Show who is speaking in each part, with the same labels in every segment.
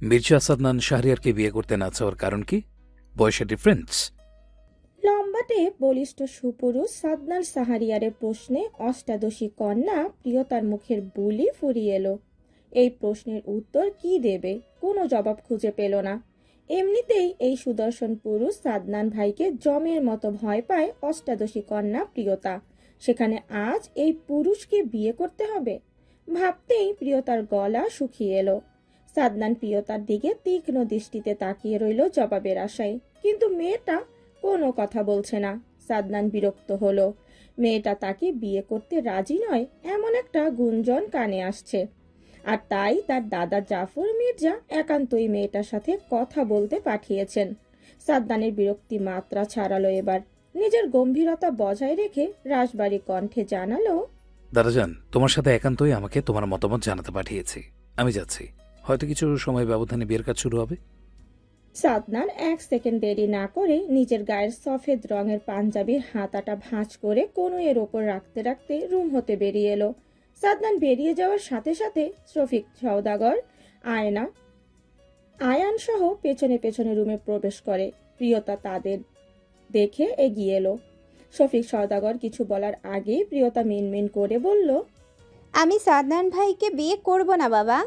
Speaker 1: মির্জা সাদনান শাহরিয়ারকে বিয়ে করতে না চাওয়ার কারণ কি? বয়সের ডিফারেন্স?
Speaker 2: লম্বাটে বলিষ্ঠ সুপুরুষ সাদনান সাহারিয়ারের প্রশ্নে অষ্টাদশী কন্যা প্রিয়তার মুখের বুলি ফুরিয়ে এলো। এই প্রশ্নের উত্তর কি দেবে, কোনো জবাব খুঁজে পেল না। এমনিতেই এই সুদর্শন পুরুষ সাদনান ভাইকে জমের মতো ভয় পায় অষ্টাদশী কন্যা প্রিয়তা, সেখানে আজ এই পুরুষকে বিয়ে করতে হবে। ভাবতেই প্রিয়তার গলা শুকিয়ে এলো। সাদনান প্রিয়তার দিকে তীক্ষ্ণ দৃষ্টিতে তাকিয়ে রইল জবাবের আশায়, কিন্তু মেয়েটা কোনো কথা বলছে না। সাদনান বিরক্ত হলো। মেয়েটা তাকে বিয়ে করতে রাজি নয় এমন একটা গুঞ্জন কানে আসছে, আর তাই তার দাদা জাফর মির্জা একান্তই মেয়েটার সাথে কথা বলতে পাঠিয়েছেন। সাদনানের বিরক্তি মাত্রা ছাড়ালো এবার। নিজের গম্ভীরতা বজায় রেখে রাশবাড়ি কণ্ঠে জানালো,
Speaker 1: দাদাজান, তোমার সাথে একান্তই আমাকে তোমার মতামত জানাতে পাঠিয়েছি। আমি যাচ্ছি। হয়তো কিছু সময় ব্যবধানে বিয়ের কাজ শুরু হবে।
Speaker 2: সাদনান এক সেকেন্ড দেরি না করে নিজের গায়ের সফেদ রঙের পাঞ্জাবির হাতাটা ভাঁজ করে কনুইয়ের ওপর রাখতে রাখতে রুম হতে বেরিয়ে এলো। সাদনান বেরিয়ে যাওয়ার সাথে সাথে শফিক সওদাগর, আয়না, আয়ান সহ পেছনে পেছনে রুমে প্রবেশ করে। প্রিয়তা তাদের দেখে এগিয়ে এলো। শফিক সওদাগর কিছু বলার আগেই প্রিয়তা মিনমিন করে বলল,
Speaker 3: আমি সাদনান ভাইকে বিয়ে করব না বাবা।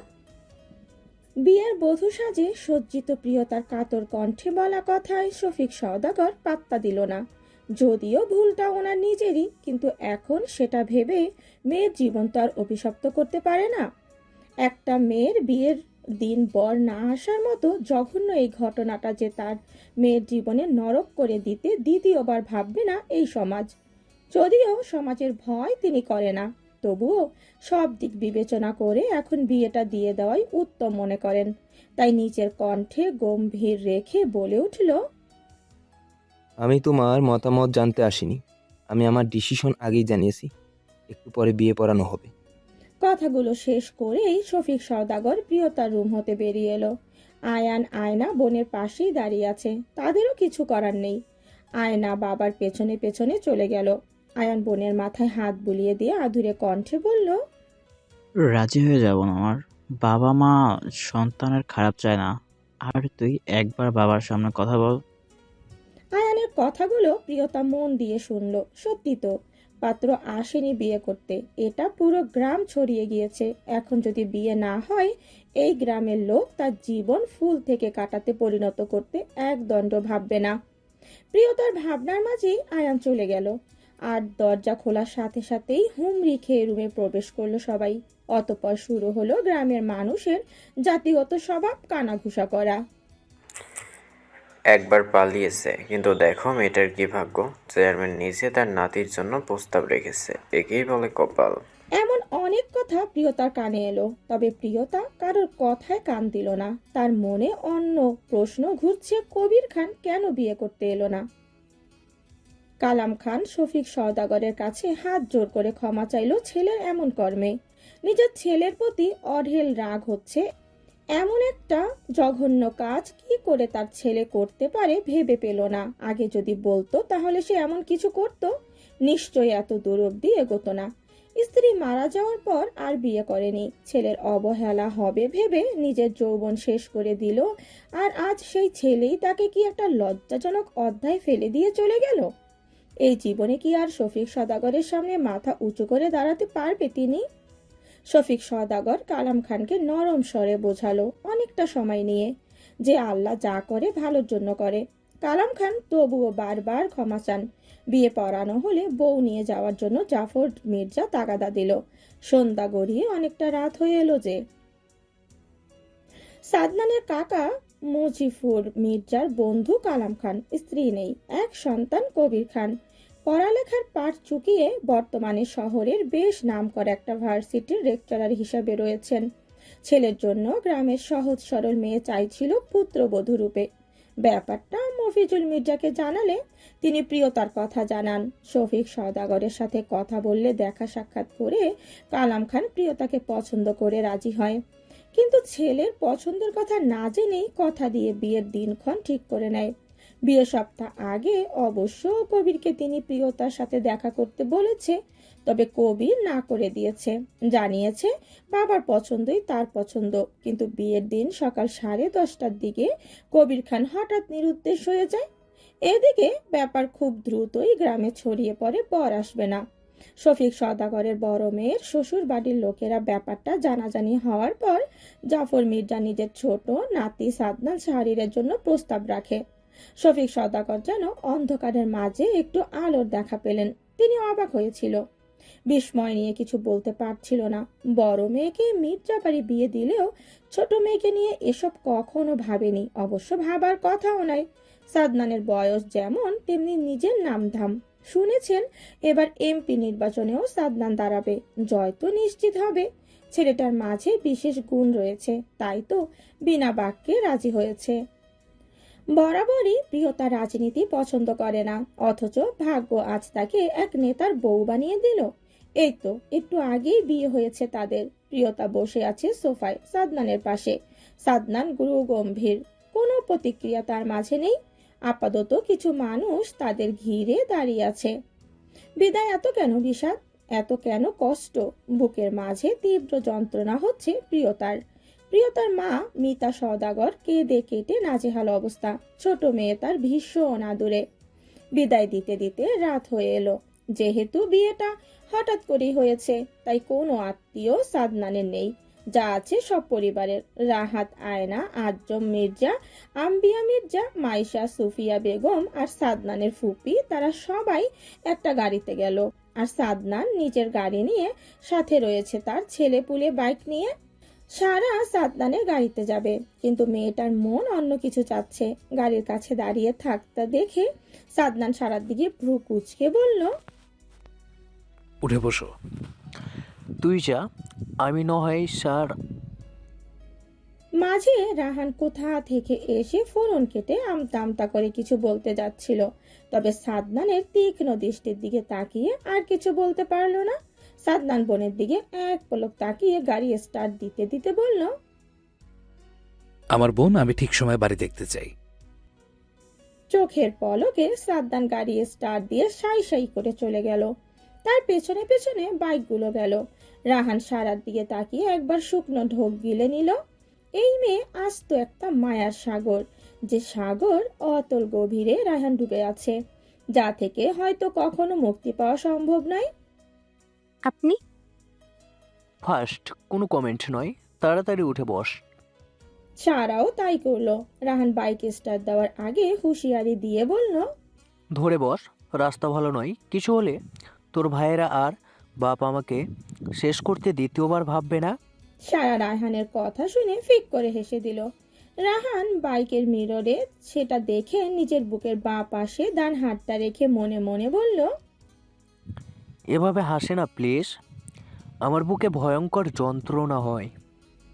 Speaker 2: বিয়ের বধূ সাজে সজ্জিত প্রিয়তার কাতর কণ্ঠে বলা কথায় শফিক সওদাগর পাত্তা দিল না। যদিও ভুলটা ওনার নিজেরই, কিন্তু এখন সেটা ভেবে মেয়ের জীবন তো আর অভিশপ্ত করতে পারে না। একটা মেয়ের বিয়ের দিন বর না আসার মতো জঘন্য এই ঘটনাটা যে তার মেয়ের জীবনে নরক করে দিতে দ্বিতীয়বার ভাববে না এই সমাজ। যদিও সমাজের ভয় তিনি করে না, তবুও সব দিক বিবেচনা করে এখন বিয়েটা দিয়ে দেওয়াই উত্তম মনে করেন। তাই নিচের কণ্ঠে গম্ভীর রেখে বলে উঠল,
Speaker 4: আমি তোমার মতামত জানতে আসিনি। আমি আমার ডিসিশন আগেই জানিয়েছি। একটু পরে বিয়ে পড়ানো হবে।
Speaker 2: কথাগুলো শেষ করেই শফিক সওদাগর প্রিয়তার রুম হতে বেরিয়ে এলো। আয়ান আয়না বোনের পাশেই দাঁড়িয়ে আছে, তাদেরও কিছু করার নেই। আয়না বাবার পেছনে পেছনে চলে গেল। আয়ান বোনের মাথায় হাত বুলিয়ে দিয়ে আদুরে কণ্ঠে বলল,
Speaker 5: রাজি হয়ে যাব না আমার। বাবা মা সন্তানের খারাপ চায় না। আর তুই একবার বাবার সামনে কথা বল।
Speaker 2: আয়ানের কথাগুলো প্রিয়তা মন দিয়ে শুনল। সত্যি তো, পাত্র আসেনি বিয়ে করতে, এটা পুরো গ্রাম ছড়িয়ে গিয়েছে। এখন যদি বিয়ে না হয়, এই গ্রামের লোক তার জীবন ফুল থেকে কাটাতে পরিণত করতে এক দণ্ড ভাববে না। প্রিয়তার ভাবনার মাঝেই আয়ান চলে গেল, আর দরজা খোলার সাথে সাথেই হুমড়ি খেয়ে রুমে প্রবেশ করলো সবাই। অতঃপর শুরু হলো গ্রামের মানুষের জাতিগত স্বভাব কানাঘুষা করা।
Speaker 6: একবার পালিয়েছে, কিন্তু দেখো মেয়েটার কি ভাগ্য। চেয়ারম্যান নিজে তার নাতির জন্য প্রস্তাব রেখেছে। একেই বলে কপাল।
Speaker 2: এমন অনেক কথা প্রিয়তার কানে এলো, তবে প্রিয়তা কারোর কথায় কান দিল না। তার মনে অন্য প্রশ্ন ঘুরছে, কবির খান কেন বিয়ে করতে এলো না। কালাম খান শফিক সওদাগরের কাছে হাত জোর করে ক্ষমা চাইল ছেলের এমন কর্মে। নিজের ছেলের প্রতি অঢেল রাগ হচ্ছে। এমন একটা জঘন্য কাজ কি করে তার ছেলে করতে পারে ভেবে পেল না। আগে যদি বলতো তাহলে সে এমন কিছু করত, নিশ্চয়ই এত দূর অব্দি এগোতো না। স্ত্রী মারা যাওয়ার পর আর বিয়ে করেনি, ছেলের অবহেলা হবে ভেবে নিজের যৌবন শেষ করে দিল। আর আজ সেই ছেলেই তাকে কি একটা লজ্জাজনক অধ্যায় ফেলে দিয়ে চলে গেল। এই জীবনে কি আর শফিক সওদাগরের সামনে মাথা উঁচু করে দাঁড়াতে পারবে তিনি? শফিক সওদাগর কালাম খানকে নরম স্বরে বোঝালো, অনেকটা সময় নিয়ে, যে আল্লাহ যা করে ভালোর জন্য করে। কালাম খান তবুও বারবার ক্ষমা চান। বিয়ে পড়ানো হলে বউ নিয়ে যাওয়ার জন্য জাফর মির্জা তাগাদা দিল। সন্ধ্যা গড়িয়ে অনেকটা রাত হয়ে এলো যে। সাদনানের কাকা মুজিফুর মির্জার বন্ধু কালাম খান, স্ত্রী নেই, এক সন্তান কবির খান। পড়ালেখার পাঠ চুকিয়ে বর্তমানে শহরের বেশ নামকরা একটা ভার্সিটির লেকচারার হিসাবে রয়েছেন। ছেলের জন্য গ্রামের সহজ সরল মেয়ে চাইছিল পুত্রবধূ রূপে। ব্যাপারটা মফিজুল মির্জাকে জানালে তিনি প্রিয়তার কথা জানান। শফিক সওদাগরের সাথে কথা বললে দেখা সাক্ষাৎ করে কালাম খান প্রিয়তাকে পছন্দ করে রাজি হয়, কিন্তু ছেলের পছন্দের কথা না জেনেই কথা দিয়ে বিয়ের দিনক্ষণ ঠিক করে নেয়। বিয়ের সপ্তাহ আগে অবশ্য কবিরকে তিনি প্রিয়তার সাথে দেখা করতে বলেছে, তবে কবির না করে দিয়েছে, জানিয়েছে বাবার পছন্দই তার পছন্দ। কিন্তু বিয়ের দিন সকাল 10:30টার দিকে কবির খান হঠাৎ নিরুদ্দেশ হয়ে যায়। এদিকে ব্যাপার খুব দ্রুতই গ্রামে ছড়িয়ে পড়ে বর আসবে না। শফিক সওদাগরের বড় মেয়ের শ্বশুর বাড়ির লোকেরা ব্যাপারটা জানাজানি হওয়ার পর জাফর মির্জা নিজের ছোট নাতি সাদনান শাহরিরের জন্য প্রস্তাব রাখে। শফিক সওদাগর যেন অন্ধকারের মাঝে একটু আলোর দেখা পেলেন। তিনি অবাক হয়েছিল, বিস্ময় নিয়ে কিছু বলতে পারছিল না। বড় মেয়েকে মির্জা বাড়ি বিয়ে দিলেও ছোট মেয়েকে নিয়ে এসব কখনো ভাবেনি, অবশ্য ভাবার কথাও নয়। সাদনানের বয়স যেমন তেমনি নিজের নামধাম। শুনেছেন এবার এমপি নির্বাচনেও সাদনান দাঁড়াবে, জয় তো নিশ্চিত হবে। ছেলেটার মাঝে বিশেষ গুণ রয়েছে, তাই তো বিনা বাক্যে রাজি হয়েছে। বরাবরই প্রিয়তা রাজনীতি পছন্দ করে না, অথচ ভাগ্য আজ তাকে এক নেতার বউ বানিয়ে দিল। এই তো একটু আগেই বিয়ে হয়েছে তাদের। প্রিয়তা বসে আছে সোফায় সাদনানের পাশে। সাদনান গুরু গম্ভীর, কোনো প্রতিক্রিয়া তার মাঝে নেই। আপাতত কিছু মানুষ তাদের ঘিরে দাঁড়িয়ে আছে। বিদায় এত কেন বিষাদ, এত কেন কষ্ট? বুকের মাঝে তীব্র যন্ত্রণা হচ্ছে প্রিয়তার। প্রিয়তার মা মিতা সওদাগর কেঁদে কেটে নাজেহাল অবস্থা। ছোট মেয়ে তার ভীষণ আদুরে। বিদায় দিতে দিতে রাত হয়ে এলো। যেহেতু বিয়েটা হঠাৎ করেই হয়েছে, তাই কোনো আত্মীয় সাদনানের নেই। যা আছে সব পরিবারের। রাহাত, আয়না, আজম মির্জা, আম্বিয়া মির্জা, মাইশা, সুফিয়া বেগম আর সাদনানের ফুপি, তারা সবাই একটা গাড়িতে গেল। আর সাদনান নিজের গাড়ি নিয়ে, সাথে রয়েছে তার ছেলে পুলে বাইক নিয়ে। সারা সাদনানের গাড়িতে যাবে, কিন্তু মেয়েটার মন অন্য কিছু চাচ্ছে। গাড়ির কাছে দাঁড়িয়ে থাকতে দেখে সাদনান সারার দিকে ভ্রু কুঁচকে বলল,
Speaker 1: উঠে বসো।
Speaker 7: তুই যা, আমি নয় স্যার।
Speaker 2: মাঝে রাহান কোথা থেকে এসে ফোরন কেটে আমতা আমতা করে কিছু বলতে যাচ্ছিল, তবে সাদনানের তীক্ষ্ণ দৃষ্টির দিকে তাকিয়ে আর কিছু বলতে পারলো না। সাদনান বোনের দিকে এক পলক তাকিয়ে গাড়ি স্টার্ট দিতে দিতে বলল,
Speaker 1: আমার বোন আমি ঠিক সময় বাড়ি দেখতে চাই।
Speaker 2: চোখের পলকে সাদনান গাড়ি স্টার্ট দিয়ে সাই সাই করে চলে গেল। তার পেছনে পেছনে বাইকগুলো গেল। রাহান সারার দিকে তাকিয়ে একবার শুকনো ঢোক গিলে নিল। এই মেয়ে আস্ত একটা মায়ার সাগর, যে সাগর অতল গভীরে রাহান ডুবে আছে, যা থেকে হয়তো কখনো মুক্তি পাওয়া সম্ভব নয়।
Speaker 3: আপনি?
Speaker 7: ফার্স্ট কোনো কমেন্ট নয়, তাড়াতাড়ি উঠে বস।
Speaker 2: সারাও তাই করলো। রাহান বাইক স্টার্ট দেওয়ার আগে হুঁশিয়ারি দিয়ে বলল,
Speaker 7: ধরে বস, রাস্তা ভালো নয়। কিছু হলে তোর ভাইয়েরা আর বাপ আমাকে শেষ করতে দ্বিতীয়বার ভাববে না।
Speaker 2: সারা রায়হানের কথা শুনে ফিক করে হেসে দিল। রাহান বাইকের মিররে সেটা দেখে নিজের বুকের বাঁ পাশে ডান হাতটা রেখে মনে মনে বলল,
Speaker 7: এভাবে হাসে না প্লিজ, আমার বুকে ভয়ঙ্কর যন্ত্রণা হয়।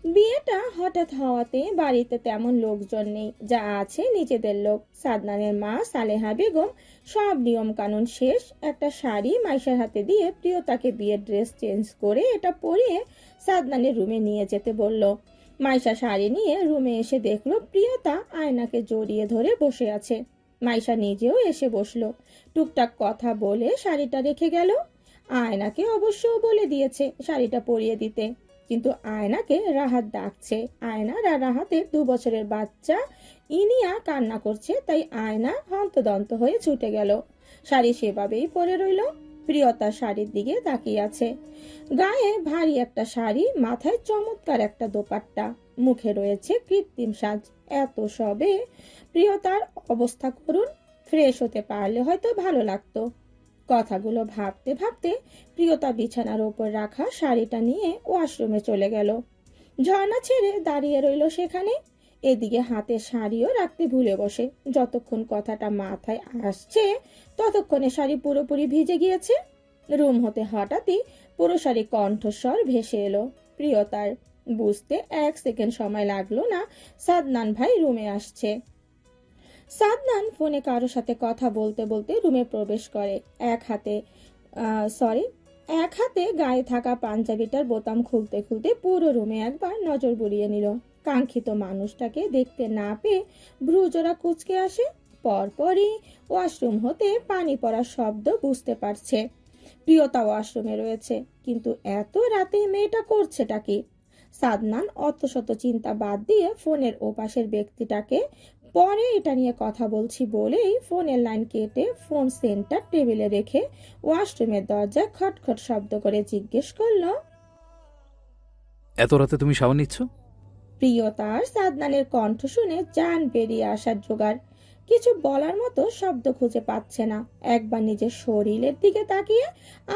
Speaker 2: বিয়েটা হঠাৎ হওয়াতে বাড়িতে তেমন লোকজন নেই, যা আছে নিজেদের লোক। সাদনানের মা সালেহা বেগম সব নিয়ম কানুন শেষ। একটা শাড়ি মাইশার হাতে দিয়ে প্রিয়তাকে বিয়ের ড্রেস চেঞ্জ করে এটা পরিয়ে সাদনানের রুমে নিয়ে যেতে বলল। মাইশা শাড়ি নিয়ে রুমে এসে দেখলো প্রিয়তা আয়নাকে জড়িয়ে ধরে বসে আছে। মাইশা নিজেও এসে বসলো। টুকটাক কথা বলে শাড়িটা রেখে গেল। আয়নাকে অবশ্য বলে দিয়েছে শাড়িটা পরিয়ে দিতে, কিন্তু আয়নাকে রাহাত ডাকছে। আয়নার আর রাহাতের 2 বছরের বাচ্চা ইনিয়া কান্না করছে, তাই আয়না হন্তদন্ত হয়ে ছুটে গেল। শাড়ি সেভাবেই পরে রইল। প্রিয়তা শাড়ির দিকে তাকিয়ে আছে। গায়ে ভারী একটা শাড়ি, মাথায় চমৎকার একটা দোপাট্টা, মুখে রয়েছে কৃত্রিম সাজ। এত সবে প্রিয়তার অবস্থা করুন। ফ্রেশ হতে পারলে হয়তো ভালো লাগতো। কথাগুলো ভাবতে ভাবতে প্রিয়তা বিছানার ওপর রাখা শাড়িটা নিয়ে ওয়াশরুমে চলে গেল। ঝর্ণা ছেড়ে দাঁড়িয়ে রইল সেখানে। এদিকে হাতে শাড়িও রাখতে ভুলে বসে। যতক্ষণ কথাটা মাথায় আসছে ততক্ষণে শাড়ি পুরোপুরি ভিজে গিয়েছে। রুম হতে হঠাৎই পুরুষালী কণ্ঠস্বর ভেসে এলো প্রিয়তার। বুঝতে 1 সেকেন্ড সময় লাগলো না সাদনান ভাই রুমে আসছে। সাদনান ফোনে কারোর সাথে কথা বলতে বলতে রুমে প্রবেশ করে। এক হাতে গায়ে থাকা পাঞ্জাবিটার বোতাম খুলতে খুলতে পুরো রুমে একবার নজর বুলিয়ে নিল। কাঙ্ক্ষিত মানুষটাকে দেখতে না পেয়ে ভ্রুজোড়া কুঁচকে আসে। পরপরই ওয়াশরুম হতে পানি পড়ার শব্দ বুঝতে পারছে। প্রিয়তা ওয়াশরুমে রয়েছে, কিন্তু এত রাতে মেয়েটা করছেটা কি? সাদনান অত শত চিন্তা বাদ দিয়ে ফোনের ওপাশের ব্যক্তিটাকে পরে এটা নিয়ে কথা বলছি বলেই ফোনের লাইন কেটে ফোন সেন্টার টেবিলে রেখে ওয়াশরুমের দরজায় খটখট শব্দ করে জিজ্ঞেস করলো,
Speaker 1: এত রাতে তুমি শাওয়ার নিচ্ছ?
Speaker 2: প্রিয়তার সাদনানের কণ্ঠ শুনে জান বেরিয়ে আসার জোগাড়। কিছু বলার মতো শব্দ খুঁজে পাচ্ছে না। একবার নিজের শরীরের দিকে তাকিয়ে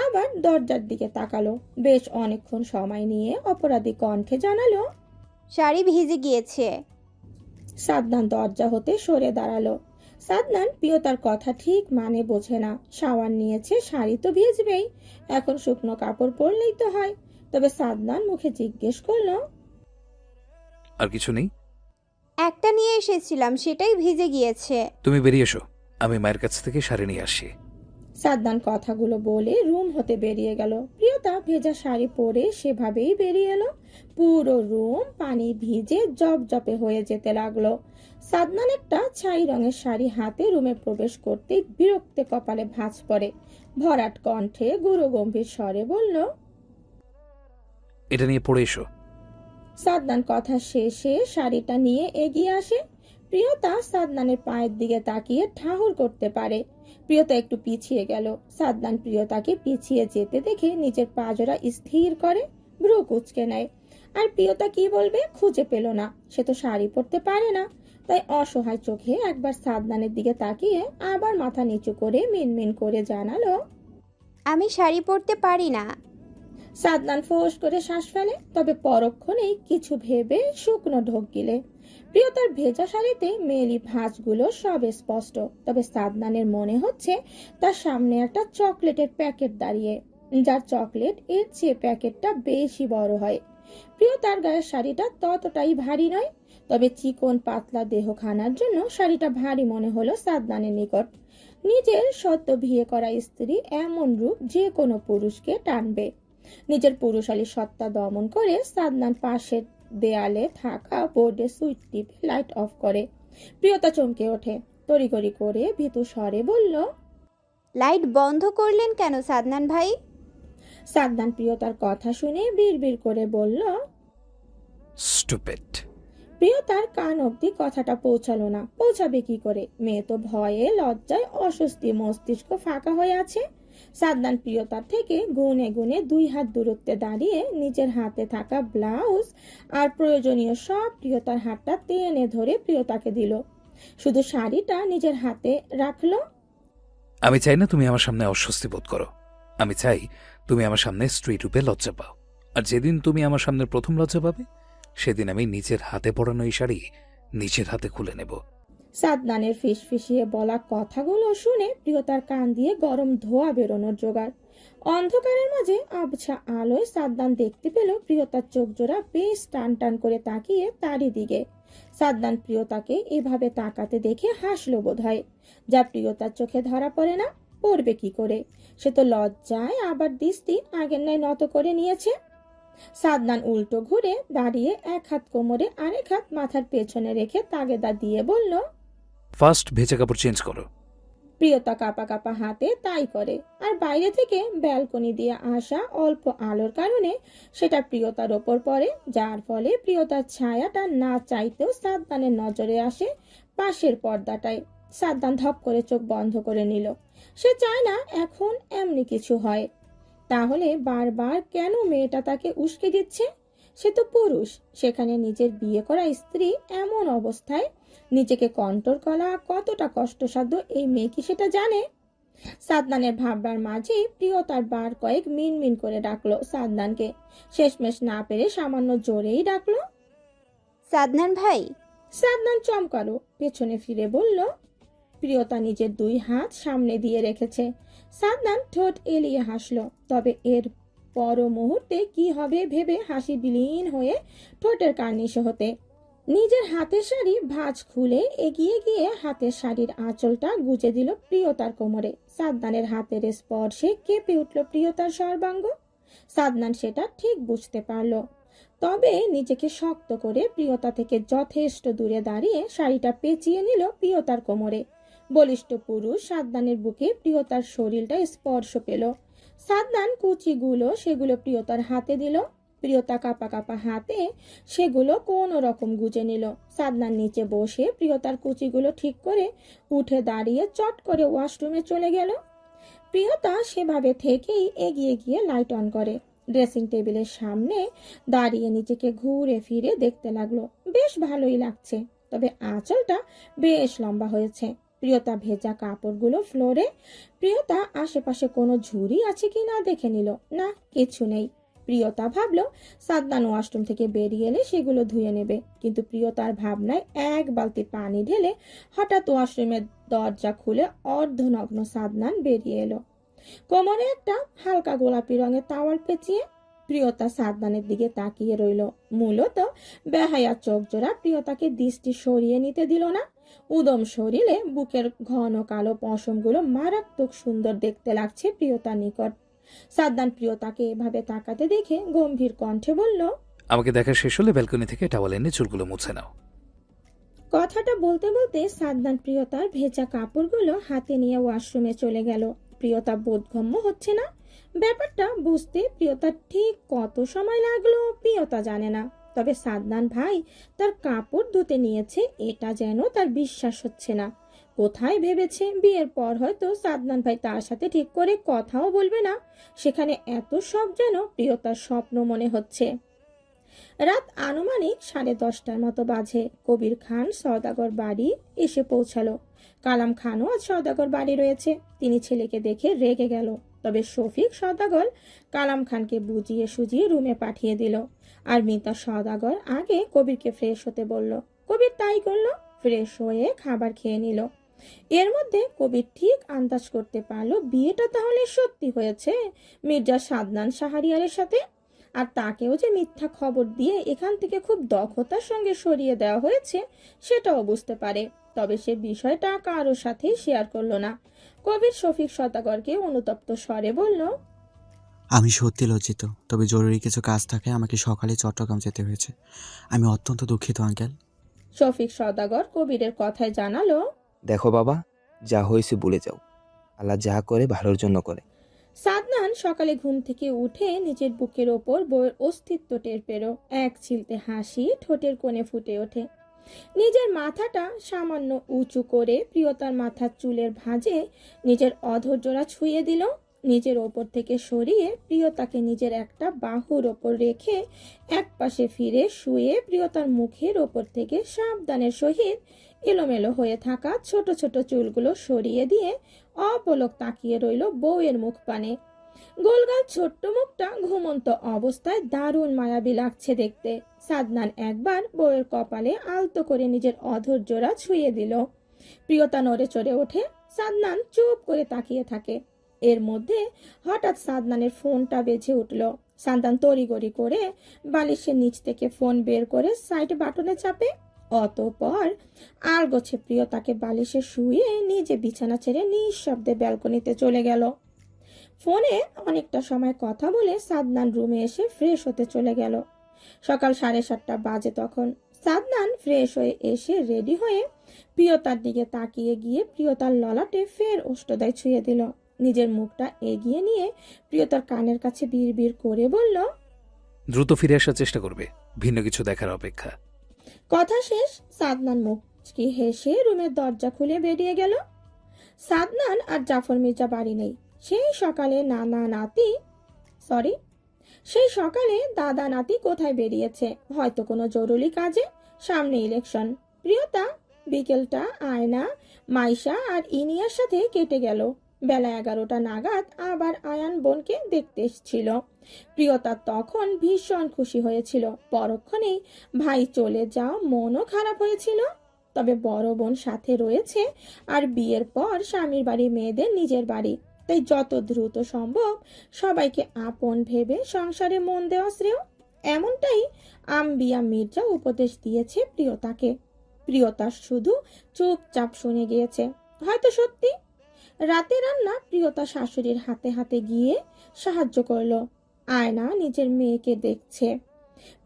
Speaker 2: আবার দরজার দিকে তাকালো। বেশ অনেকক্ষণ সময় নিয়ে অপরাধী কণ্ঠে জানালো,
Speaker 3: শাড়ি ভিজে গিয়েছে।
Speaker 2: সাদনান দরজা হতে সরে দাঁড়ালো। সাদনান প্রিয়তার কথা ঠিক মানে বোঝে না। শাওয়ার নিয়েছে, শাড়ি তো ভিজবেই, এখন শুকনো কাপড় পরলেই তো হয়। তবে সাদনান মুখে জিজ্ঞেস করলো,
Speaker 1: আর কিছু নেই?
Speaker 3: একটা নিয়ে এসেছিলাম, সেটাই ভিজে গিয়েছে।
Speaker 1: তুমি বেরিয়ে এসো, আমি মায়ের কাছ থেকে শাড়ি নিয়ে আসি।
Speaker 2: সাদনান কথাগুলো বলে রুম হতে বেরিয়ে গেল। প্রিয়তা ভেজা শাড়ি পরে সেভাবেই বেরিয়ে এলো। পুরো রুম পানি ভিজে জপজপে হয়ে যেতে লাগলো। সাদনান একটা ছাই রঙের শাড়ি হাতে রুমে প্রবেশ করতেই বিরক্তে কপালে ভাঁজ পড়ে। ভরাট কণ্ঠে গুরু গম্ভীর স্বরে বলল,
Speaker 1: এটা নিয়ে পড়ে এসো।
Speaker 2: সাদনান কথা শেষে শাড়িটা নিয়ে এগিয়ে আসে। প্রিয়তা সাদনানের পায়ের দিকে তাকিয়ে ঠাহুর করতে পারে। প্রিয়তা একটু পিছিয়ে গেল। সাদনান প্রিয়তাকে পিছিয়ে যেতে দেখে নিজের পাজরা স্থির করে, ভ্রু কুঁচকে নেয়। আর প্রিয়তা কি বলবে খুঁজে পেল না। সে তো শাড়ি পরতে পারে না, তাই অসহায় চোখে একবার সাদনানের দিকে তাকিয়ে আবার মাথা নিচু করে মিনমিন করে জানালো,
Speaker 3: আমি শাড়ি পরতে পারি না।
Speaker 2: সাদনান ফোঁস করে শ্বাস ফেলে, তবে পরক্ষণেই কিছু ভেবে শুকনো ঢোক গিলে। প্রিয়তার ভেজা শাড়িতে মেলি ভাঁজগুলো সব স্পষ্ট, তবে সাদনানের মনে হচ্ছে তার সামনে একটা চকলেটের প্যাকেট দাঁড়িয়ে, যার চকলেট এর চেয়ে প্যাকেটটা বেশি বড় হয়। প্রিয়তার গায়ের শাড়িটা ততটাই ভারী নয়, তবে চিকন পাতলা দেহখানার জন্য শাড়িটা ভারী মনে হলো সাদনানের নিকট। নিজের সদ্য বিয়ে করা স্ত্রী এমন রূপ যে কোনো পুরুষকে টানবে। নিজের পুরুষালী সত্তা দমন করে সাদনান পাশের দেয়ালে থাকা বোর্ডে সুইচ টিপে লাইট অফ করে। প্রিয়তা চমকে ওঠে, তড়িঘড়ি করে ভীতু স্বরে বলল,
Speaker 3: লাইট বন্ধ করলেন কেন সাদনান ভাই?
Speaker 2: সাদনান প্রিয়তার কথা শুনে বিড়বিড় করে বলল,
Speaker 1: স্টুপিড।
Speaker 2: প্রিয়তার কান অব্দি কথাটা পৌঁছালো না। পৌঁছাবে কি করে? মেয়ে তো ভয়ে লজ্জায় অস্বস্তি, মস্তিষ্ক ফাঁকা হয়ে আছে। সাদনান প্রিয়তার থেকে গুনে গুনে 2 হাত দূরত্বে দাঁড়িয়ে নিজের হাতে থাকা ব্লাউজ আর প্রয়োজনীয় সব প্রিয়তার হাতটা টেনে ধরে প্রিয়তাকে দিল। শুধু শাড়িটা নিজের হাতে রাখলো।
Speaker 1: আমি চাই না তুমি আমার সামনে অস্বস্তি বোধ করো। আমি চাই তুমি আমার সামনে স্ত্রী রূপে লজ্জা পাও। আর যেদিন তুমি আমার সামনে প্রথম লজ্জা পাবে, সেদিন আমি নিজের হাতে পরানো এই শাড়ি নিজের হাতে খুলে নেব।
Speaker 2: সাদনানের ফিসফিসিয়ে বলা কথাগুলো শুনে প্রিয়তার কান দিয়ে গরম ধোঁয়া বেরোনোর জোগাড়। অন্ধকারের মাঝে আবছা আলোয় সাদনান দেখতে পেল প্রিয়তার চোখ জোড়া বেশ টান টান করে তাকিয়ে তারই দিকে। সাদনান প্রিয়তাকে এভাবে তাকাতে দেখে হাসলো বোধহয়। যা প্রিয়তার চোখে ধরা পড়ে না, পড়বে কি করে? সে তো লজ্জায় আবার দৃষ্টি আগের ন্যায় নত করে নিয়েছে। সাদনান উল্টো ঘুরে দাঁড়িয়ে এক হাত কোমরে আরেক হাত মাথার পেছনে রেখে তাগেদা দিয়ে বলল,
Speaker 1: ফার্স্ট ভেজা কাপড় চেঞ্জ করো।
Speaker 2: প্রিয়তা কাপা কাপা হাতে তাই করে। আর বাইরে থেকে ব্যালকনি দিয়ে আসা অল্প আলোর কারণে সেটা প্রিয়তার ওপর পড়ে, যার ফলে প্রিয়তার ছায়াটা না চাইতেও সাদনানের নজরে আসে পাশের পর্দাটায়। সাদনান ধপ করে চোখ বন্ধ করে নিল। সে চায় না এখন এমনি কিছু হয়। তাহলে বারবার কেন মেয়েটা তাকে উস্কে দিচ্ছে? সে তো পুরুষ, সেখানে নিজের বিয়ে করা স্ত্রী এমন অবস্থায় নিজেকে কন্ট্রোল করা কতটা কষ্টসাধ্য এই মেয়ে কি সেটা জানে? সাদনানের ভাববার মাঝেই প্রিয়তার বার কয়েক মিনমিন করে ডাকলো সাদনানকে। শেষমেশ না পেরে সামান্য জোরেই ডাকলো,
Speaker 3: সাদনান ভাই।
Speaker 2: সাদনান চমকালো, পেছনে ফিরে বলল। প্রিয়তা নিজের 2 হাত সামনে দিয়ে রেখেছে। সাদনান ঠোঁট এলিয়ে হাসলো, তবে এর পর মুহূর্তে কি হবে ভেবে হাসি বিলীন হয়ে ঠোঁটের কার্নিশে হতে নিজের হাতের শাড়ি ভাঁজ খুলে এগিয়ে গিয়ে হাতের শাড়ির আঁচলটা গুজে দিল প্রিয়তার কোমরে। সাদনানের হাতের স্পর্শে কেঁপে উঠল প্রিয়তার সর্বাঙ্গ। সাদনান সেটা ঠিক বুঝতে পারল, তবে নিজেকে শক্ত করে প্রিয়তা থেকে যথেষ্ট দূরে দাঁড়িয়ে শাড়িটা পেঁচিয়ে নিল প্রিয়তার কোমরে। বলিষ্ঠ পুরুষ সাদনানের বুকে প্রিয়তার শরীরটা স্পর্শ পেল। সাদনান কুচিগুলো সেগুলো প্রিয়তার হাতে দিল। প্রিয়তা কাঁপা কাঁপা হাতে সেগুলো কোনো রকম গুজে নিল। সাদনান নিচে বসে প্রিয়তার কুচিগুলো ঠিক করে উঠে দাঁড়িয়ে চট করে ওয়াশরুমে চলে গেল। প্রিয়তা সেভাবে থেকেই এগিয়ে গিয়ে লাইট অন করে। ড্রেসিং টেবিলের সামনে দাঁড়িয়ে নিজেকে ঘুরে ফিরে দেখতে লাগলো। বেশ ভালোই লাগছে, তবে আঁচলটা বেশ লম্বা হয়েছে। প্রিয়তা ভেজা কাপড়গুলো ফ্লোরে। প্রিয়তা আশেপাশে কোনো ঝুড়ি আছে কি না দেখে নিল। না, কিছু নেই। প্রিয়তা ভাবলো সাদনান ওয়াশরুম থেকে বেরিয়ে এলে সেগুলো ধুয়ে নেবে, কিন্তু প্রিয়তার ভাবনায় এক বালতি পানি ঢেলে হঠাৎ ওয়াশরুমের দরজা খুলে অর্ধনগ্ন সাদনান বেরিয়ে এলো। কোমরে একটা হালকা গোলাপি রঙের তাওয়াল পেঁচিয়ে। প্রিয়তা সাদনানের দিকে তাকিয়ে রইল। মূলত বেহায়া চোখ জোড়া প্রিয়তাকে দৃষ্টি সরিয়ে নিতে দিল না। উদম শরীরে বুকের ঘন কালো পশমগুলো মারাত্মক সুন্দর দেখতে লাগছে প্রিয়তার নিকট। সাদনান প্রিয়তাকে এভাবে তাকাতে দেখে গম্ভীর কণ্ঠে বলল,
Speaker 1: আমাকে দেখা শেষ হলে ব্যালকনি থেকে টাওয়াল এনে চুলগুলো মুছে নাও।
Speaker 2: কথাটা বলতে বলতে সাদনান প্রিয়তার ভেজা কাপড়গুলো হাতে নিয়ে ওয়াশরুমে চলে গেল। প্রিয়তা বোধগম্য হচ্ছে না। ব্যাপারটা বুঝতে প্রিয়তার ঠিক কত সময় লাগলো প্রিয়তা জানে না, তবে সাদনান ভাই তার কাপড় ধুতে নিয়েছে এটা যেন তার বিশ্বাস হচ্ছে না। কোথায় ভেবেছে বিয়ের পর হয়তো সাদনান ভাই তার সাথে ঠিক করে কথাও বলবে না, সেখানে এত সব যেন প্রিয়তার স্বপ্ন মনে হচ্ছে। রাত আনুমানিক 10:30টার মতো বাজে। কবির খান সওদাগর বাড়ি এসে পৌঁছালো। কালাম খানও আজ সওদাগর বাড়ি রয়েছে। তিনি ছেলেকে দেখে রেগে গেল, তবে শফিক সওদাগর কালাম খানকে বুঝিয়ে সুজিয়ে রুমে পাঠিয়ে দিল। আর মিতা সওদাগর আগে কবিরকে ফ্রেশ হতে বলল। কবির তাই করলো, ফ্রেশ হয়ে খাবার খেয়ে নিল। এর মধ্যে কবির ঠিক আন্দাজ করতে পারলো বিয়েটা তাহলে সত্যি হয়েছে মির্জা সাদনান শাহরিয়ারের সাথে। আর তাকেও যে মিথ্যা খবর দিয়ে এখান থেকে খুব দক্ষতার সঙ্গে সরিয়ে দেওয়া হয়েছে সেটাও বুঝতে পারে, তবে সে বিষয়টা কারোর সাথেই শেয়ার করলো না। কবির শফিক সওদাগরকে অনুতপ্ত স্বরে বলল,
Speaker 8: আমি সত্যি লজ্জিত, তবে জরুরি কিছু কাজ থাকে আমাকে সকালে চট্টগ্রাম যেতে হয়েছে। আমি অত্যন্ত দুঃখিত আঙ্কেল।
Speaker 2: শফিক সওদাগর কবিরের কথায় জানালো,
Speaker 4: দেখো বাবা, যা হয়েছে ভুলে যাও। আল্লাহ যা করে ভালোর জন্য করে।
Speaker 2: সাদনান সকালে ঘুম থেকে উঠে নিজের বুকের ওপর বউয়ের অস্তিত্ব টের পেল। এক ছিলতে হাসি ঠোঁটের কোণে ফুটে ওঠে। নিজের মাথাটা সামান্য উঁচু করে প্রিয়তার মাথার চুলের ভাঁজে নিজের অধৈর্যরা ছুঁয়ে দিল। নিজের ওপর থেকে সরিয়ে প্রিয়তাকে নিজের একটা বাহুর ওপর রেখে একপাশে ফিরে শুয়ে প্রিয়তার মুখের ওপর থেকে সাবধানের সহিত এলোমেলো হয়ে থাকা ছোট ছোট চুলগুলো সরিয়ে দিয়ে অপলক তাকিয়ে রইল বউয়ের মুখ পানে। গোলগাল ছোট্ট মুখটা ঘুমন্ত অবস্থায় দারুণ মায়াবী লাগছে দেখতে। সাদনান একবার বউয়ের কপালে আলতো করে নিজের অধৈর্যরা ছুঁয়ে দিল। প্রিয়তা নড়ে চড়ে ওঠে। সাদনান চুপ করে তাকিয়ে থাকে। এর মধ্যে হঠাৎ সাদনানের ফোনটা বেজে উঠল। সাদনান তড়িগড়ি করে বালিশের নিচ থেকে ফোন বের করে সাইড বাটনে চাপে। অতঃপর আলগোছে প্রিয়তাকে বালিশে শুয়ে নিজে বিছানা ছেড়ে নিঃশব্দে ব্যালকনিতে চলে গেল। ফোনে অনেকটা সময় কথা বলে সাদনান রুমে এসে ফ্রেশ হতে চলে গেল। সকাল 7:30 বাজে তখন। সাদনান ফ্রেশ হয়ে এসে রেডি হয়ে প্রিয়তার দিকে তাকিয়ে গিয়ে প্রিয়তার ললাটে ফের ওষ্ঠদায় ছুঁয়ে দিল। নিজের মুখটা এগিয়ে নিয়ে প্রিয়তার কানের কাছে বিড়বিড় করে বলল,
Speaker 1: দ্রুত ফিরে আসার চেষ্টা করবে, ভিন্ন কিছু দেখার অপেক্ষা।
Speaker 2: কথা শেষ সাদনান মুচকি হেসে রুমের দরজা খুলে বেরিয়ে গেল। সাদনান আর জাফর মির্জা বাড়ি নেই। সেই সকালে দাদা নাতি কোথায় বেরিয়েছে, হয়তো কোনো জরুরি কাজে। সামনে ইলেকশন। প্রিয়তা বিকেলটা আয়না, মাইশা আর ইনিয়ার সাথে কেটে গেল। বেলা 11টা নাগাদ আবার আয়ান বোনকে দেখতে এসেছিল। প্রিয়তা তখন ভীষণ খুশি হয়েছিল। পরক্ষণেই ভাই চলে যাওয়া মনও খারাপ হয়েছিল। তবে বড় বোন সাথে রয়েছে, আর বিয়ের পর স্বামীর বাড়ি মেয়েদের নিজের বাড়ি, তাই যত দ্রুত সম্ভব সবাইকে আপন ভেবে সংসারে মন দেওয়া শ্রেয়। এমনটাই আম্বিয়া মির্জা উপদেশ দিয়েছে প্রিয়তাকে। প্রিয়তা শুধু চুপচাপ শুনে গিয়েছে। হয়তো সত্যি। রাতে রান্না প্রিয়তা শাশুড়ির হাতে হাতে গিয়ে সাহায্য করলো। আয়না নিজের মেয়েকে দেখছে।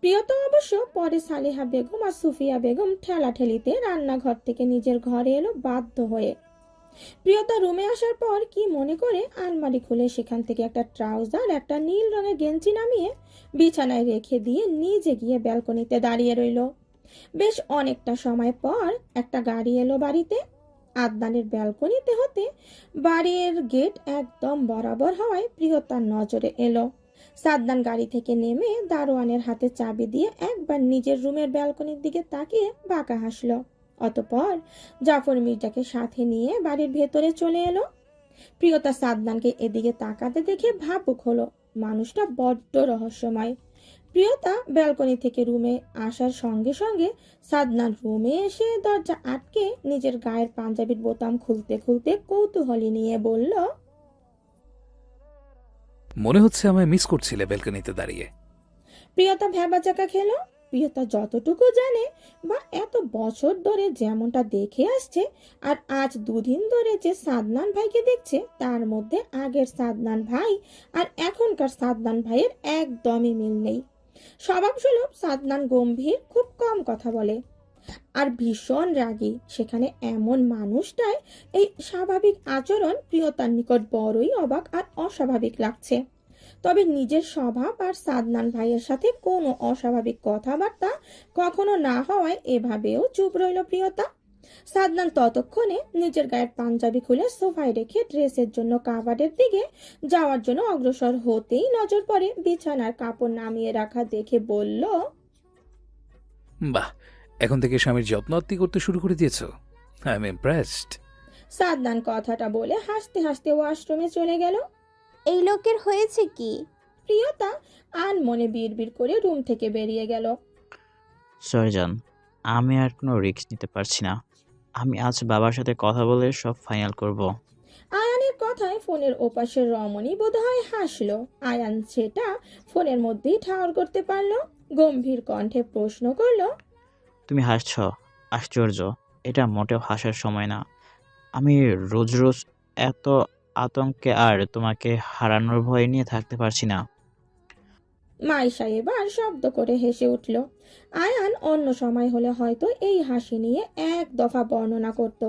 Speaker 2: প্রিয়তা অবশ্য পরে সালেহা বেগম আর সুফিয়া বেগম ঠেলাঠেলিতে রান্নাঘর থেকে নিজের ঘরে এলো বাধ্য হয়ে। প্রিয়তা রুমে আসার পর কি মনে করে আলমারি খুলে সেখান থেকে একটা ট্রাউজার, একটা নীল রঙের গেঞ্জি নামিয়ে বিছানায় রেখে দিয়ে নিজে গিয়ে ব্যালকনিতে দাঁড়িয়ে রইল। বেশ অনেকটা সময় পর একটা গাড়ি এলো বাড়িতে। আদনানের ব্যালকনিতে হতে বাড়ির গেট একদম বরাবর হওয়ায় প্রিয়তার নজরে এলো। সাদনান গাড়ি থেকে নেমে দারোয়ানের হাতে চাবি দিয়ে একবার নিজের রুমের ব্যালকনির দিকে তাকিয়ে বাঁকা হাসলো। অতঃপর জাফর মির্জাকে সাথে নিয়ে বাড়ির ভেতরে চলে এলো। প্রিয়তা সাদনানকে এদিকে তাকাতে দেখে ভাবুক হলো। মানুষটা বড্ড রহস্যময়। প্রিয়তা ব্যালকনি থেকে রুমে আসার সঙ্গে সঙ্গে সাদনান রুমে এসে দরজা আটকে নিজের গায়ের পাঞ্জাবির বোতাম খুলতে খুলতে কৌতূহলী নিয়ে বলল,
Speaker 1: মনে হচ্ছে আমায় মিস করছিলে ব্যালকনিতে দাঁড়িয়ে।
Speaker 2: প্রিয়তা ভ্যাবাচাকা খেলো। প্রিয়তা যতটুকু জানে বা এত বছর ধরে যেমনটা দেখে আসছে আর আজ দুদিন ধরে যে সাদনান ভাইকে দেখছে, তার মধ্যে আগের সাদনান ভাই আর এখনকার সাদনান ভাইয়ের একদমই মিল নেই। স্বভাবসুলভ সাদনান গম্ভীর, খুব কম কথা বলে আর ভীষণ রাগী। সেখানে এমন মানুষটাই এই স্বাভাবিক আচরণ প্রিয়তার নিকট বড়ই অবাক আর অস্বাভাবিক লাগছে। তবে নিজের স্বভাব আর সাদনান ভাইয়ের সাথে কোনো অস্বাভাবিক কথাবার্তা কখনো না হওয়ায় এভাবেও চুপ রইল প্রিয়তা। সাদনান ততক্ষণে নিজের গায়ের পাঞ্জাবি খুলে সোফায় রেখে ড্রেসের জন্য কাবার্ডের দিকে যাওয়ার জন্য অগ্রসর হতেই নজর পড়ে বিছানার কাপড় নামিয়ে রাখা দেখে বলল,
Speaker 1: বাহ, এখন থেকে স্বামীর যত্ন আত্তি করতে শুরু করে দিয়েছো। I am impressed.
Speaker 2: সাদনান কথাটা বলে হাসতে হাসতে ওয়াশরুমে চলে গেল।
Speaker 3: এই লোকের হয়েছে কি?
Speaker 2: প্রিয়তা আনমনে বিড়বিড় করে রুম থেকে বেরিয়ে গেল।
Speaker 5: সরি জান, আমি আর কোনো রিস্ক নিতে পারছি না। আমি আজ বাবার সাথে কথা বলে সব ফাইনাল করব।
Speaker 2: আয়ানের কথায় ফোনের ওপাশের রমণী বোধহয় হাসলো। আয়ান সেটা ফোনের মধ্যেই ঠাহর করতে পারলো। গম্ভীর কণ্ঠে প্রশ্ন করলো,
Speaker 5: তুমি হাসছ? আশ্চর্য, এটা মোটেও হাসার সময় না। আমি রোজ রোজ এত আতঙ্কে আর তোমাকে হারানোর ভয় নিয়ে থাকতে পারছি না।
Speaker 2: মাইশা এবার শব্দ করে হেসে উঠল। আয়ান অন্য সময় হলে হয়তো এই হাসি নিয়ে এক দফা বর্ণনা করত,